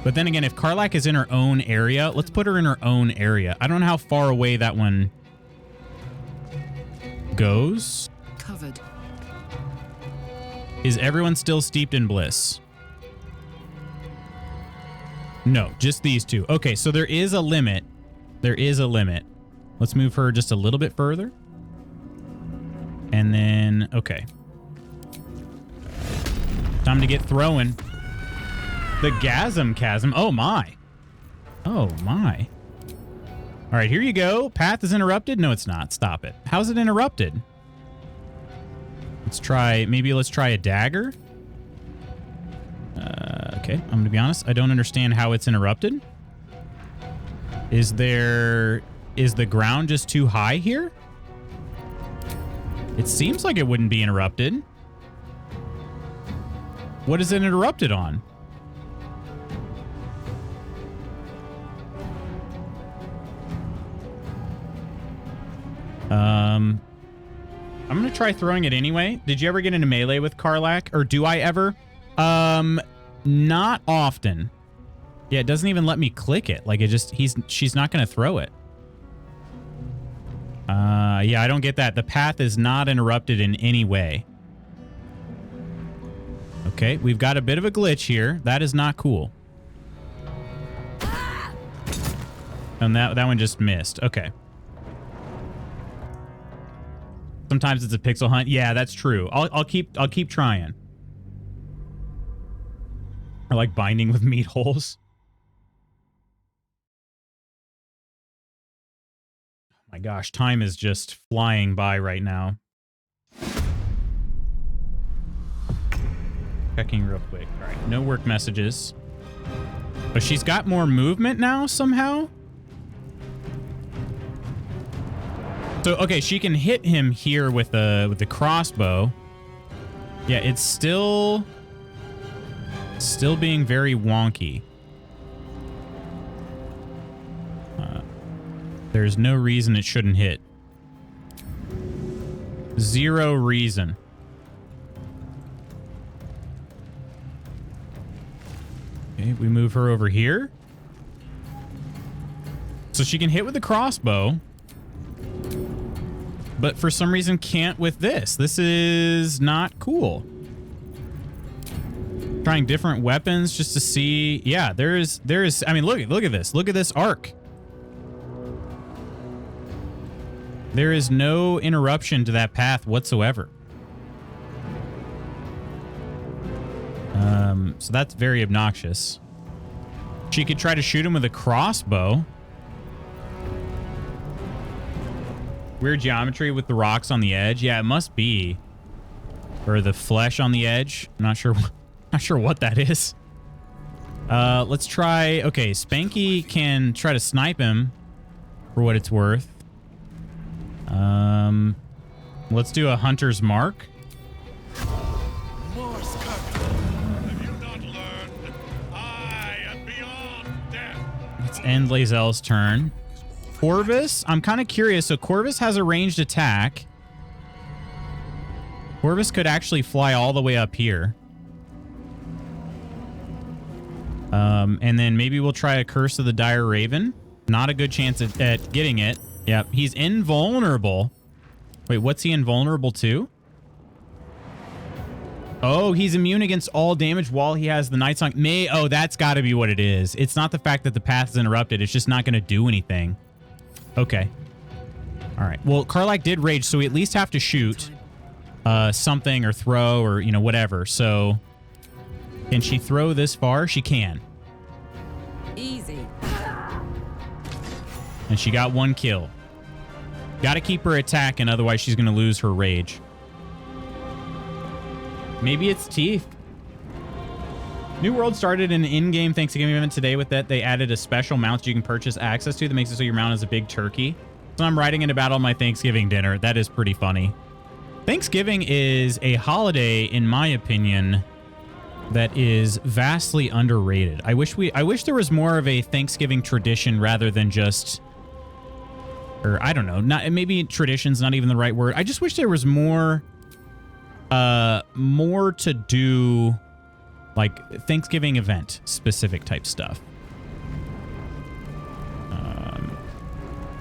but then again, if Karlach is in her own area, let's put her in her own area. I don't know how far away that one goes. Covered. Is everyone still Steeped in Bliss? No, just these two. Okay, so there is a limit. There is a limit. Let's move her just a little bit further. And then, okay. Time to get throwing. The Gasm Chasm. Oh, my. Oh, my. All right, here you go. Path is interrupted. No, it's not. Stop it. How's it interrupted? Let's try a dagger. Okay, I'm going to be honest. I don't understand how it's interrupted. Is the ground just too high here? It seems like it wouldn't be interrupted. What is it interrupted on? I'm going to try throwing it anyway. Did you ever get into melee with Karlach? Or do I ever? Not often. Yeah, it doesn't even let me click it. Like, she's not going to throw it. Yeah, I don't get that. The path is not interrupted in any way. Okay, we've got a bit of a glitch here. That is not cool. And that one just missed. Okay. Sometimes it's a pixel hunt. Yeah, that's true. I'll keep trying. I like binding with meat holes. Oh my gosh, time is just flying by right now. Checking real quick. All right, no work messages. But she's got more movement now somehow. So, okay, she can hit him here with the crossbow. Yeah, it's still being very wonky. There's no reason it shouldn't hit. Zero reason. Okay, we move her over here. So she can hit with the crossbow. But for some reason can't with this. This is not cool. Trying different weapons just to see. Yeah, there is, I mean, look at this. Look at this arc. There is no interruption to that path whatsoever. So that's very obnoxious. She could try to shoot him with a crossbow. Weird geometry with the rocks on the edge. Yeah, it must be. Or the flesh on the edge. I'm not sure. Not sure what that is. Let's try. Okay, Spanky can try to snipe him for what it's worth. Let's do a hunter's mark. Let's end Lae'zel's turn. Corvus, I'm kind of curious. So Corvus has a ranged attack. Corvus could actually fly all the way up here. And then maybe we'll try a Curse of the Dire Raven. Not a good chance at getting it. Yep, he's invulnerable. Wait, what's he invulnerable to? Oh, he's immune against all damage while he has the Night Song. Oh, that's got to be what it is. It's not the fact that the path is interrupted. It's just not going to do anything. Okay. All right. Well, Karlach did rage, so we at least have to shoot something or throw or, you know, whatever. So can she throw this far? She can. Easy. And she got 1 kill. Got to keep her attacking, otherwise she's going to lose her rage. Maybe it's teeth. New World started an in-game Thanksgiving event today with that. They added a special mount you can purchase access to that makes it so your mount is a big turkey. So I'm riding it about on my Thanksgiving dinner. That is pretty funny. Thanksgiving is a holiday, in my opinion, that is vastly underrated. I wish there was more of a Thanksgiving tradition rather than just, or I don't know, maybe tradition's not even the right word. I just wish there was more to do, like Thanksgiving event specific type stuff.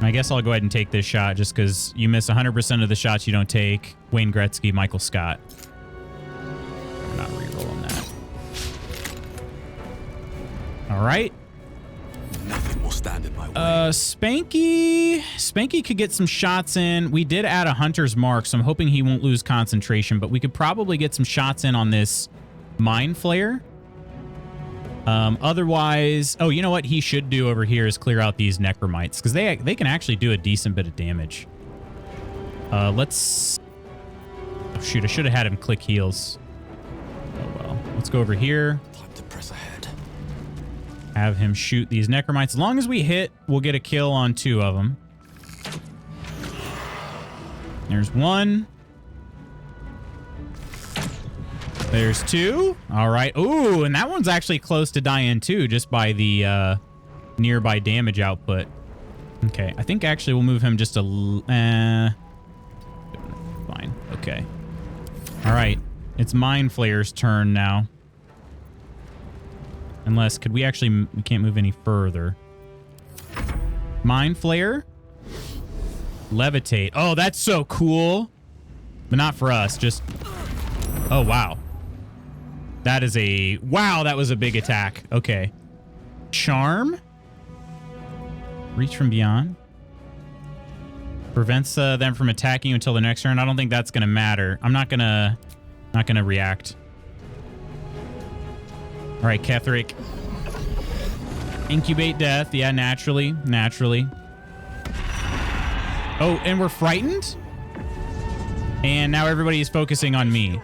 I guess I'll go ahead and take this shot just because you miss 100% of the shots you don't take. Wayne Gretzky, Michael Scott. I'm not re-rolling that. All right. Nothing will stand in my way. Spanky could get some shots in. We did add a hunter's mark, so I'm hoping he won't lose concentration, but we could probably get some shots in on this Mind Flayer. Otherwise, oh, you know what he should do over here is clear out these necromites because they can actually do a decent bit of damage. Let's, oh shoot, I should have had him click heals. Oh well, let's go over here. Time to press ahead. Have him shoot these necromites. As long as we hit, we'll get a kill on 2 of them. There's 1. There's 2. All right. Ooh, and that one's actually close to dying too, just by the nearby damage output. Okay, I think actually we'll move him just a fine. Okay. All right. It's Mind Flayer's turn now. Unless, could we can't move any further. Mind Flayer. Levitate. Oh, that's so cool. But not for us, just, oh, wow. That is wow, that was a big attack. Okay. Charm. Reach from beyond. Prevents them from attacking you until the next turn. I don't think that's going to matter. I'm not going to react. All right, Ketheric. Incubate death. Yeah, naturally. Oh, and we're frightened? And now everybody is focusing on me.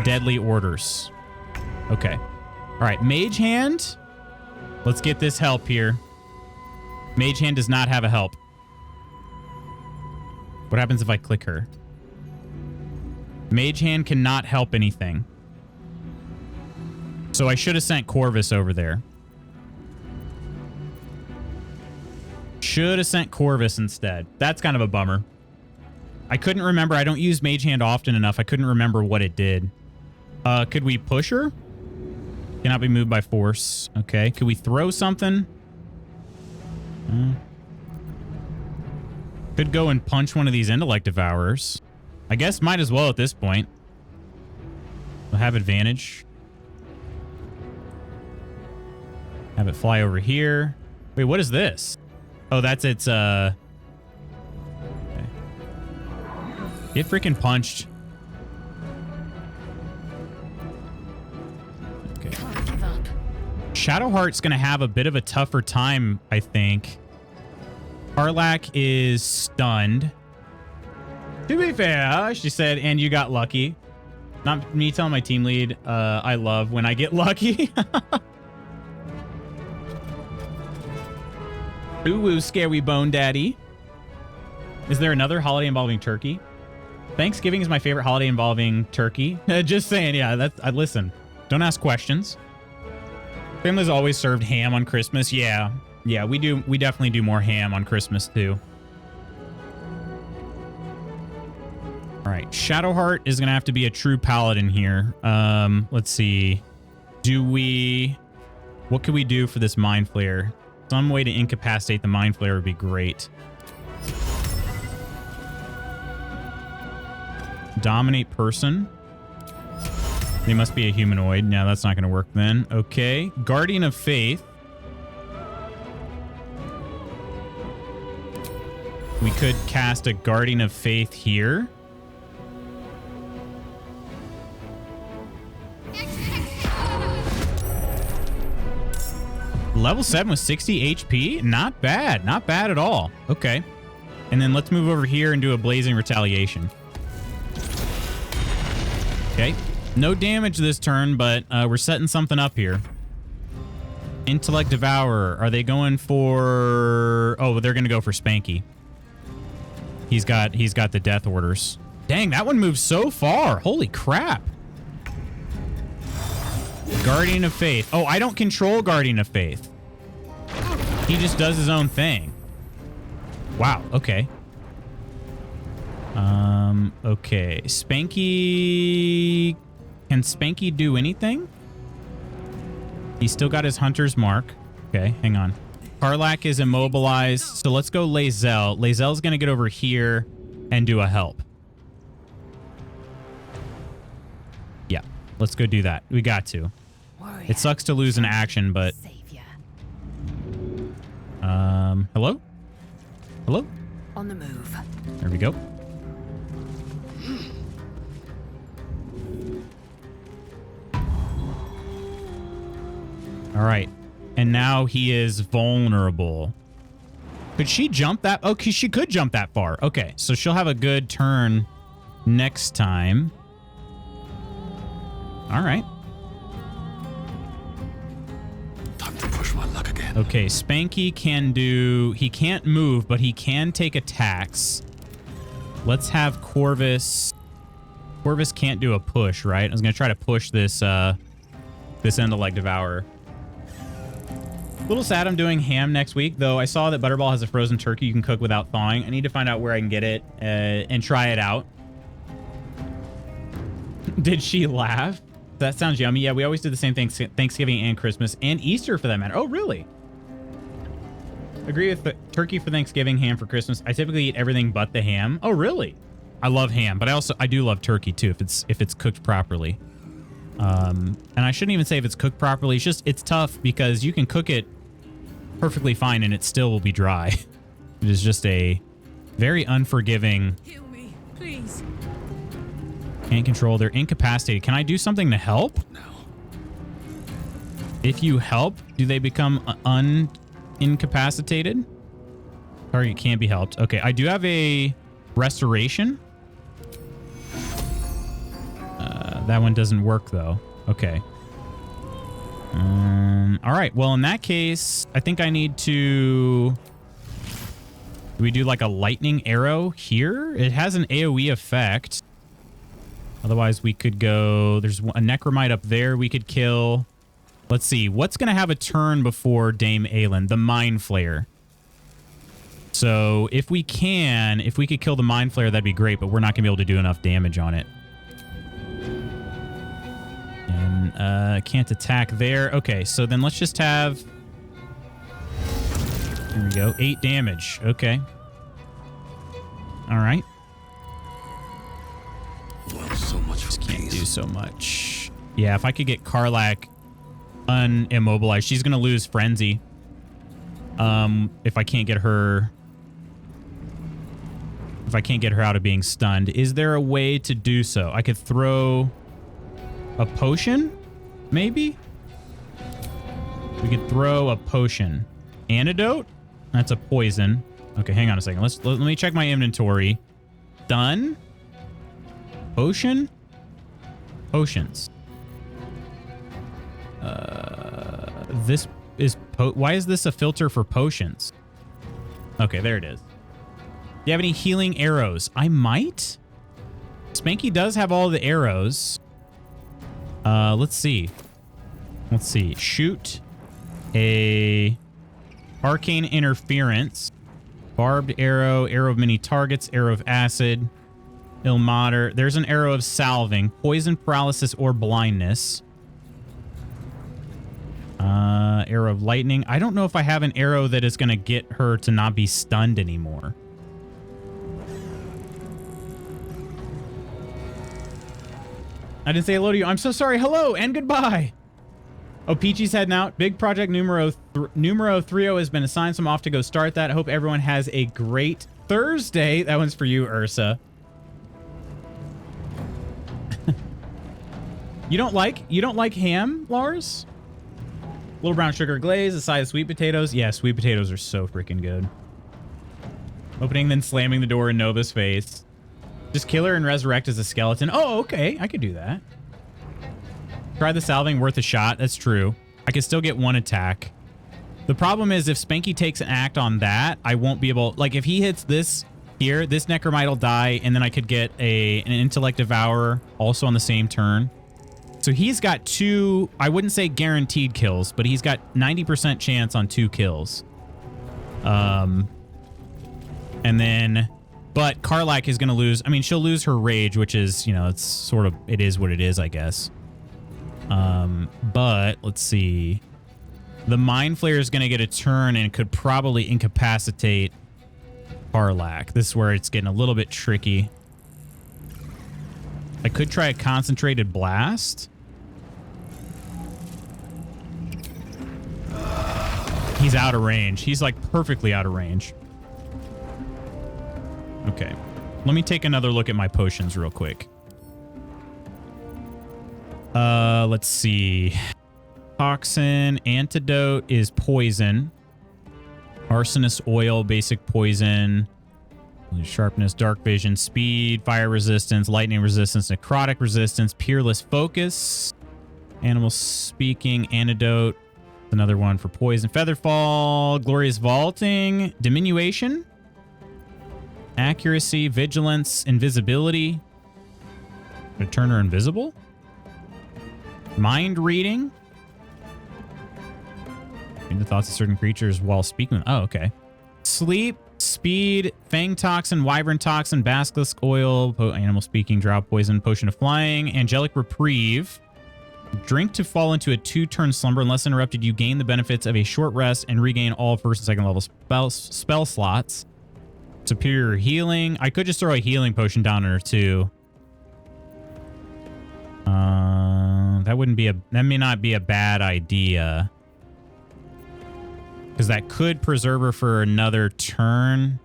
Deadly orders. Okay. All right, Mage Hand. Let's get this help here. Mage Hand does not have a help. What happens if I click her? Mage Hand cannot help anything. So I should have sent Corvus over there. Should have sent Corvus instead. That's kind of a bummer. I couldn't remember. I don't use Mage Hand often enough. I couldn't remember what it did. Could we push her? Cannot be moved by force. Okay. Could we throw something? Could go and punch one of these Intellect Devourers. I guess might as well at this point. We'll have advantage. Have it fly over here. Wait, what is this? Oh, that's its, okay. Get freaking punched. Okay. Shadowheart's going to have a bit of a tougher time, I think. Karlach is stunned. To be fair, she said, and you got lucky. Not me telling my team lead, I love when I get lucky. Ooh, scary bone daddy. Is there another holiday involving turkey? Thanksgiving is my favorite holiday involving turkey. Just saying, yeah, that's, listen, don't ask questions. Family's always served ham on Christmas. Yeah, we definitely do more ham on Christmas too. All right, Shadowheart is gonna have to be a true paladin here. Let's see. What could we do for this Mind Flayer? Some way to incapacitate the Mind Flayer would be great. Dominate person. They must be a humanoid. No, that's not gonna work then. Okay, Guardian of Faith. We could cast a Guardian of Faith here. Level 7 with 60 HP? Not bad. Not bad at all. Okay. And then let's move over here and do a Blazing Retaliation. Okay. No damage this turn, but we're setting something up here. Intellect Devourer. Are they going for... Oh, they're going to go for Spanky. He's got the death orders. Dang, that one moves so far. Holy crap. Guardian of Faith. Oh, I don't control Guardian of Faith. He just does his own thing. Wow, okay. Okay. Spanky... Can Spanky do anything? He's still got his Hunter's Mark. Okay, hang on. Karlach is immobilized, so let's go Lae'zel. Lae'zel's gonna get over here and do a help. Yeah, let's go do that. We got to. It sucks to lose an action, but... Hello? Hello? On the move. There we go. All right. And now he is vulnerable. Could she jump that? Okay, she could jump that far. Okay, so she'll have a good turn next time. All right. Time to push my luck again. Okay, Spanky can do... He can't move, but he can take attacks. Let's have Corvus... Corvus can't do a push, right? I was going to try to push this Intellect Devourer. A little sad I'm doing ham next week, though I saw that Butterball has a frozen turkey you can cook without thawing. I need to find out where I can get it and try it out. Did she laugh? That sounds yummy. Yeah, we always do the same thing Thanksgiving and Christmas and Easter for that matter. Oh, really? Agree with the turkey for Thanksgiving, ham for Christmas. I typically eat everything but the ham. Oh, really? I love ham, but I do love turkey too if it's cooked properly. And I shouldn't even say if it's cooked properly. It's just it's tough because you can cook it perfectly fine and it still will be dry. It is just a very unforgiving. Heal me, please. Can't control. They're incapacitated. Can I do something to help? No. If you help, do they become incapacitated? Target can't be helped. Okay, I do have a restoration. That one doesn't work though. Okay. All right. Well, in that case, I think I need to... Do we do like a lightning arrow here? It has an AoE effect. Otherwise, we could go... There's a Necromite up there we could kill. Let's see. What's going to have a turn before Dame Aelin? The Mind Flayer. So if we could kill the Mind Flayer, that'd be great, but we're not going to be able to do enough damage on it. And can't attack there. Okay, so then let's just have... Here we go. 8 damage. Okay. All right. Well, so much for Can't do so much. Yeah, if I could get Karlach unimmobilized, she's going to lose Frenzy. If I can't get her... If I can't get her out of being stunned. Is there a way to do so? I could throw a potion, maybe? We could throw a potion. Antidote? That's a poison. Okay, hang on a second. Let me check my inventory. Done. Potion? Potions. This is why is this a filter for potions? Okay, there it is. Do you have any healing arrows? I might. Spanky does have all the arrows. Let's see. Let's see. Shoot a arcane interference, barbed arrow, arrow of many targets, arrow of acid, Ilmater. There's an arrow of salving, poison, paralysis, or blindness. Arrow of lightning. I don't know if I have an arrow that is going to get her to not be stunned anymore. I didn't say hello to you. I'm so sorry. Hello and goodbye. Oh, Peachy's heading out. Big project numero 30 has been assigned, so I'm off to go start that. I hope everyone has a great Thursday. That one's for you, Ursa. You don't like ham, Lars? Little brown sugar glaze, a side of sweet potatoes. Yeah, sweet potatoes are so freaking good. Opening, then slamming the door in Nova's face. Just kill her and resurrect as a skeleton. Oh, okay. I could do that. Try the salving, worth a shot. That's true. I could still get one attack. The problem is if Spanky takes an act on that, I won't be able... Like, if he hits this here, this Necromite will die, and then I could get an Intellect Devourer also on the same turn. So he's got 2, I wouldn't say guaranteed kills, but he's got 90% chance on 2 kills. And then... But Karlach is going to lose... I mean, she'll lose her rage, which is, you know, it's sort of... It is what it is, I guess. But let's see. The Mind Flayer is going to get a turn and could probably incapacitate Karlach. This is where it's getting a little bit tricky. I could try a Concentrated Blast. He's out of range. He's like perfectly out of range. Okay. Let me take another look at my potions real quick. Let's see. Toxin, antidote is poison. Arsonist oil, basic poison. Sharpness, dark vision, speed, fire resistance, lightning resistance, necrotic resistance, peerless focus. Animal speaking, antidote. Another one for poison. Featherfall, glorious vaulting, diminution, accuracy, vigilance, invisibility. Gonna turn her invisible. Mind reading. Read the thoughts of certain creatures while speaking. Oh, okay. Sleep, speed, fang toxin, wyvern toxin, basilisk oil, animal speaking, drow poison, potion of flying, angelic reprieve. Drink to fall into a 2-turn slumber. Unless interrupted, you gain the benefits of a short rest and regain all first and second level spell slots. Superior healing. I could just throw a healing potion down on her too. That may not be a bad idea. Because that could preserve her for another turn.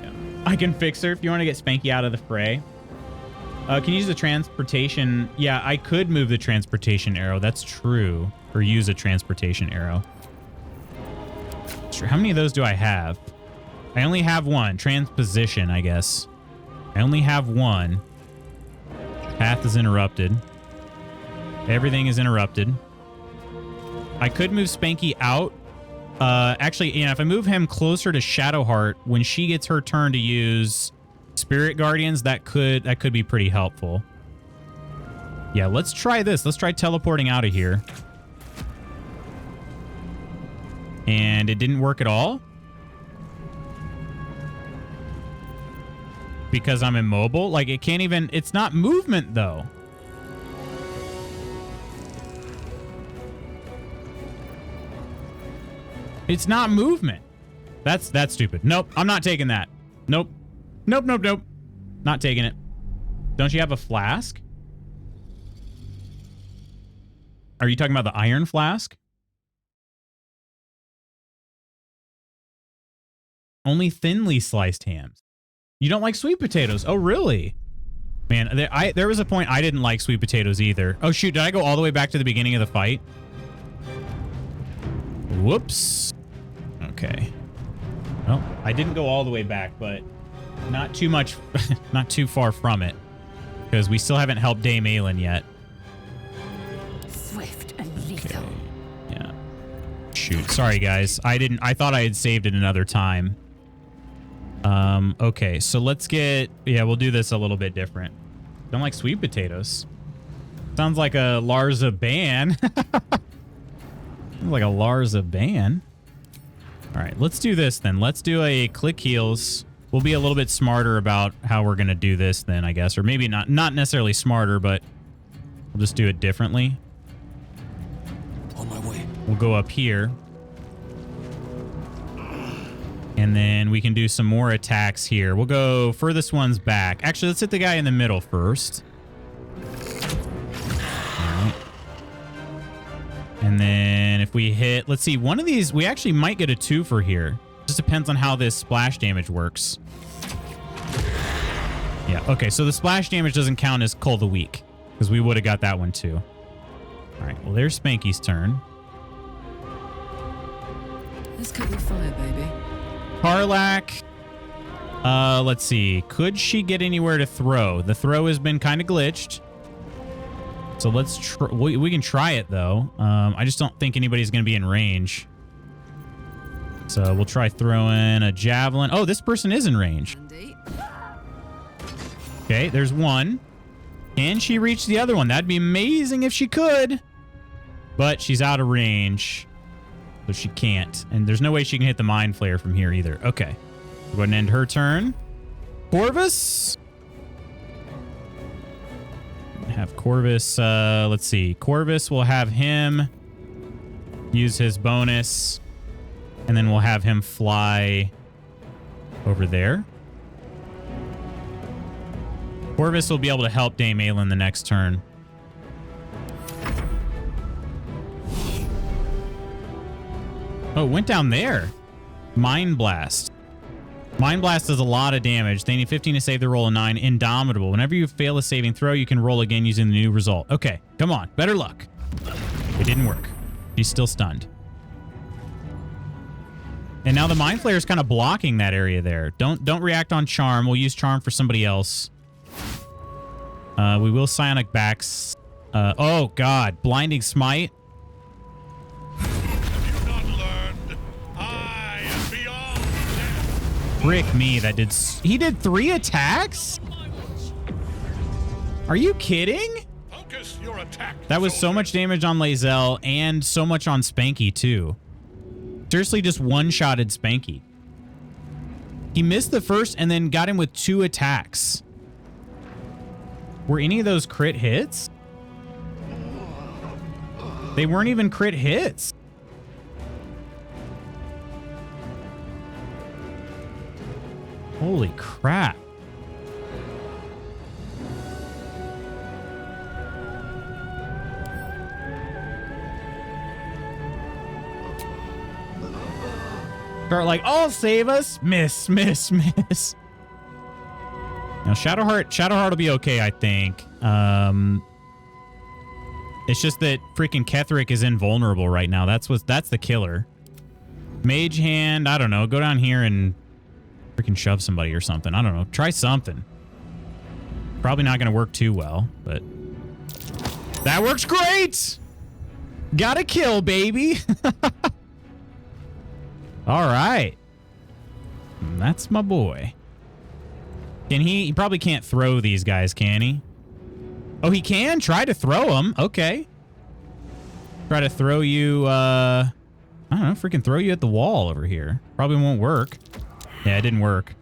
Yeah. I can fix her if you want to get Spanky out of the fray. Can you use the transportation? Yeah, I could move the transportation arrow. That's true. Or use a transportation arrow. Sure. How many of those do I have? I only have one. Transposition, I guess. I only have one. Path is interrupted. Everything is interrupted. I could move Spanky out. Actually, yeah, if I move him closer to Shadowheart, when she gets her turn to use Spirit Guardians, that could be pretty helpful. Yeah, let's try this. Let's try teleporting out of here. And it didn't work at all? Because I'm immobile? Like, it can't even... It's not movement, though. It's not movement. That's stupid. Nope, I'm not taking that. Nope. Nope, nope, nope. Not taking it. Don't you have a flask? Are you talking about the iron flask? Only thinly sliced hams. You don't like sweet potatoes? Oh, really? Man, there was a point I didn't like sweet potatoes either. Oh, shoot. Did I go all the way back to the beginning of the fight? Whoops. Okay. Well, I didn't go all the way back, but not too much, not too far from it. Because we still haven't helped Dame Aelin yet. Swift and lethal. Okay. Yeah. Shoot. Sorry, guys. I thought I had saved it another time. Okay, so let's get... Yeah, we'll do this a little bit different. Don't like sweet potatoes. Sounds like a Larza ban. Like a Larza ban. All right, let's do this then. Let's do a click heals. We'll be a little bit smarter about how we're going to do this then, I guess. Or maybe not necessarily smarter, but we'll just do it differently. On my way. We'll go up here. And then we can do some more attacks here. We'll go furthest one's back. Actually, let's hit the guy in the middle first. All right. And then if we hit... Let's see, one of these... We actually might get a 2 for here. Just depends on how this splash damage works. Yeah, okay, so the splash damage doesn't count as Cull the Weak. Because we would have got that one too. All right, well, there's Spanky's turn. Let's cut your fire, baby. Karlach. Let's see. Could she get anywhere to throw? The throw has been kind of glitched. So let's try. We can try it, though. I just don't think anybody's going to be in range. So we'll try throwing a javelin. Oh, this person is in range. Okay, there's one. Can she reach the other one? That'd be amazing if she could. But she's out of range. So she can't. And there's no way she can hit the Mind Flayer from here either. Okay. We'll go ahead and end her turn. Corvus. Have Corvus. Let's see. Corvus will have him use his bonus. And then we'll have him fly over there. Corvus will be able to help Dame Aelin the next turn. Oh, it went down there. Mind Blast. Mind Blast does a lot of damage. They need 15 to save the roll of 9. Indomitable. Whenever you fail a saving throw, you can roll again using the new result. Okay, come on. Better luck. It didn't work. She's still stunned. And now the Mind Flayer is kind of blocking that area there. Don't react on Charm. We'll use Charm for somebody else. We will Psionic Backs. Oh, God. Blinding Smite. Frick me, that did... He did 3 attacks? Are you kidding? Focus your attack, that was so much damage on Lae'zel and so much on Spanky, too. Seriously, just one-shotted Spanky. He missed the first and then got him with 2 attacks. Were any of those crit hits? They weren't even crit hits. Holy crap. Start like, oh, save us. Miss. Now, Shadowheart will be okay, I think. It's just that freaking Ketheric is invulnerable right now. That's the killer. Mage Hand, I don't know. Go down here and freaking shove somebody or something. I don't know. Try something. Probably not going to work too well, but that works great. Got a kill, baby. All right. That's my boy. Can he probably can't throw these guys, can he? Oh, he can try to throw them. Okay. Try to throw you, I don't know, freaking throw you at the wall over here. Probably won't work. Yeah, it didn't work.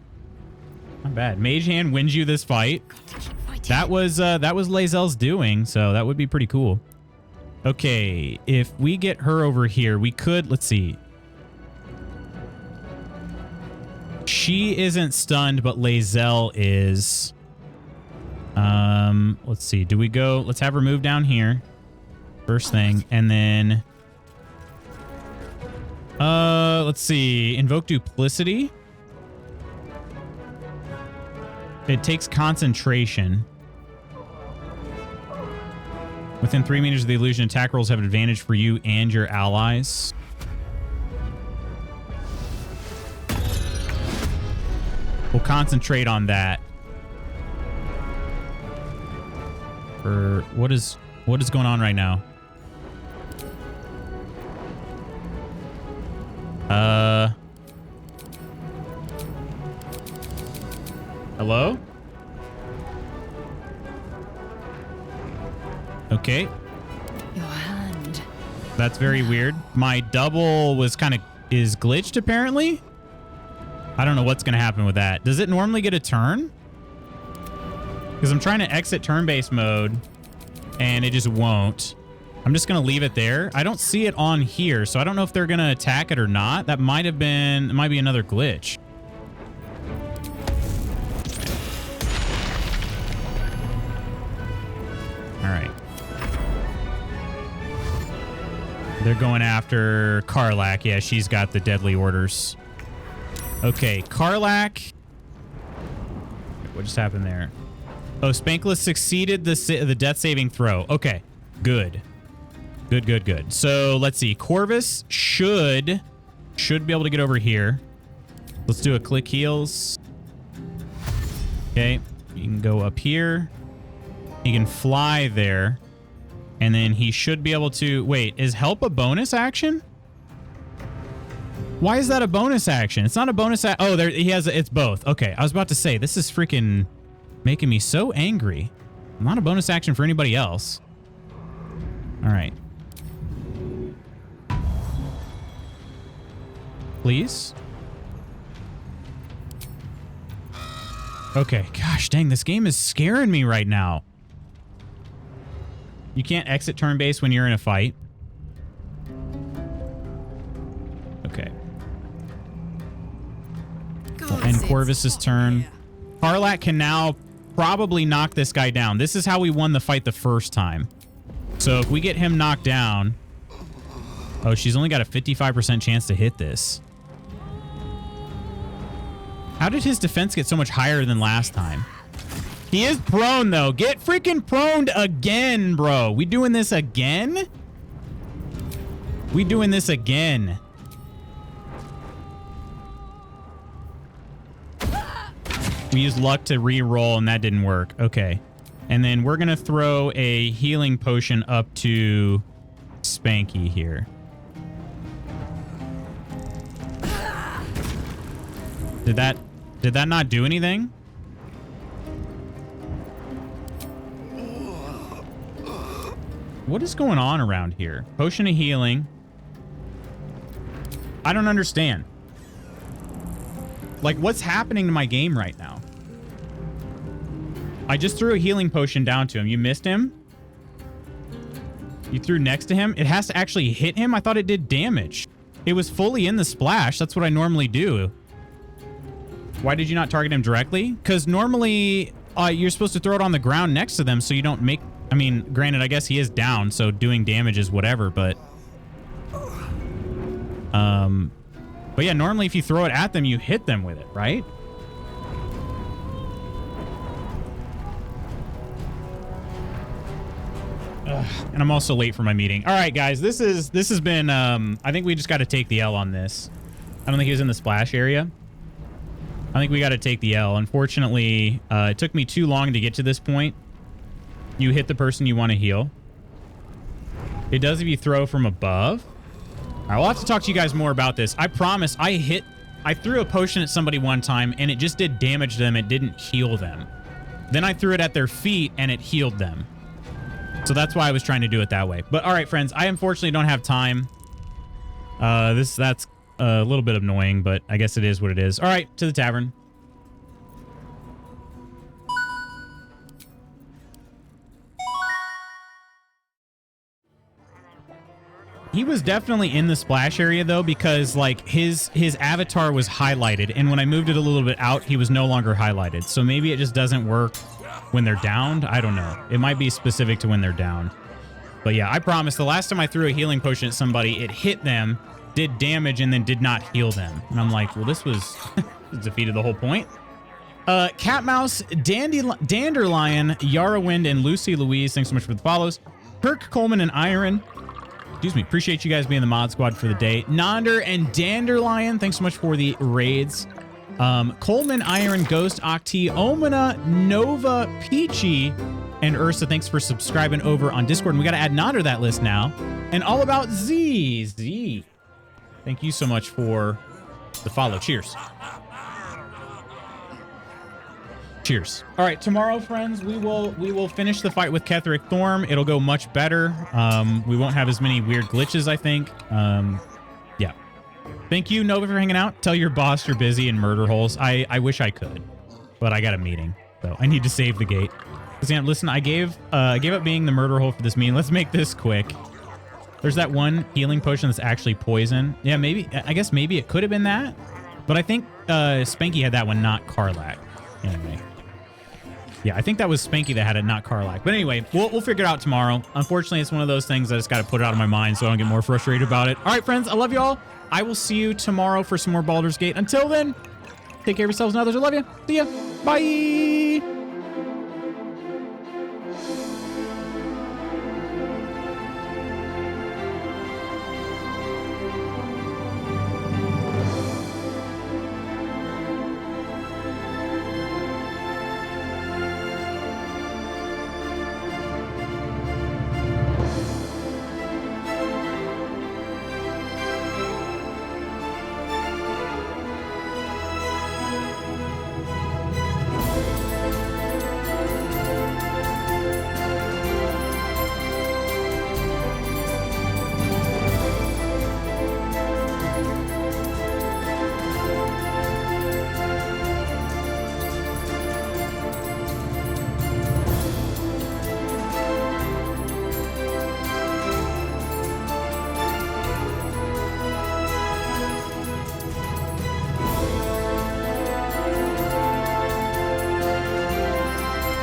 Not bad. Mage Hand wins you this fight. That was Lae'zel's doing, so that would be pretty cool. Okay, if we get her over here, we could, let's see. She isn't stunned, but Lae'zel is. Let's see. Do we go? Let's have her move down here. First thing, and then let's see. Invoke Duplicity. It takes concentration. Within 3 meters of the illusion, attack rolls have an advantage for you and your allies. We'll concentrate on that. For what is going on right now? Hello? Okay. Your hand. That's very weird. My double is glitched apparently. I don't know what's going to happen with that. Does it normally get a turn? Because I'm trying to exit turn-based mode and it just won't. I'm just going to leave it there. I don't see it on here, so I don't know if they're going to attack it or not. That might be another glitch. All right. They're going after Karlach. Yeah, she's got the deadly orders. Okay, Karlach. What just happened there? Oh, Spankless succeeded the death saving throw. Okay, good. Good. So let's see. Corvus should be able to get over here. Let's do a click heals. Okay, you can go up here. He can fly there. And then he should be able to... Wait, is help a bonus action? Why is that a bonus action? It's not a bonus... Oh, there he has... It's both. Okay, I was about to say, this is freaking making me so angry. Not a bonus action for anybody else. All right. Please? Okay, gosh dang, this game is scaring me right now. You can't exit turn base when you're in a fight. Okay. We'll end Corvus's turn. Karlach can now probably knock this guy down. This is how we won the fight the first time. So if we get him knocked down... Oh, she's only got a 55% chance to hit this. How did his defense get so much higher than last time? He is prone, though. Get freaking proned again, bro. We doing this again? We doing this again. We used luck to re-roll, and that didn't work. Okay. And then we're going to throw a healing potion up to Spanky here. Did that not do anything? What is going on around here? Potion of healing. I don't understand. Like, what's happening to my game right now? I just threw a healing potion down to him. You missed him? You threw next to him? It has to actually hit him? I thought it did damage. It was fully in the splash. That's what I normally do. Why did you not target him directly? Because normally you're supposed to throw it on the ground next to them so you don't make... I mean, granted, I guess he is down, so doing damage is whatever, but... But yeah, normally if you throw it at them, you hit them with it, right? Ugh, and I'm also late for my meeting. All right, guys, this has been... I think we just got to take the L on this. I don't think he was in the splash area. I think we got to take the L. Unfortunately, it took me too long to get to this point. You hit the person you want to heal. It does if you throw from above. All right, we'll have to talk to you guys more about this. I promise I threw a potion at somebody one time and it just did damage to them. It didn't heal them. Then I threw it at their feet and it healed them. So that's why I was trying to do it that way. But all right, friends, I unfortunately don't have time. That's a little bit annoying, but I guess it is what it is. All right, to the tavern. He was definitely in the splash area, though, because, like, his avatar was highlighted, and when I moved it a little bit out, he was no longer highlighted. So maybe it just doesn't work when they're downed. I don't know. It might be specific to when they're downed. But yeah, I promise, the last time I threw a healing potion at somebody, it hit them, did damage, and then did not heal them. And I'm like, well, this defeated the whole point. Cat Mouse, Dandelion, Yara Wind, and Lucy Louise, thanks so much for the follows. Kirk, Coleman, and Iron. Excuse me. Appreciate you guys being the mod squad for the day. Nonder and Dandelion, thanks so much for the raids. Coleman, Iron, Ghost, Octi, Omina, Nova, Peachy, and Ursa, thanks for subscribing over on Discord. And we got to add Nonder to that list now. And All About Z. Thank you so much for the follow. Cheers. Cheers. All right, tomorrow, friends, we will finish the fight with Ketheric Thorm. It'll go much better. We won't have as many weird glitches, I think. Yeah. Thank you, Nova, for hanging out. Tell your boss you're busy in murder holes. I wish I could, but I got a meeting, so I need to save the gate. Listen, I gave up being the murder hole for this meeting. Let's make this quick. There's that one healing potion that's actually poison. Yeah, maybe. I guess maybe it could have been that, but I think Spanky had that one, not Karlach. Anyway. Yeah, I think that was Spanky that had it, not Karlach. But anyway, we'll figure it out tomorrow. Unfortunately, it's one of those things I just got to put it out of my mind so I don't get more frustrated about it. All right, friends, I love you all. I will see you tomorrow for some more Baldur's Gate. Until then, take care of yourselves and others. I love you. See ya. Bye.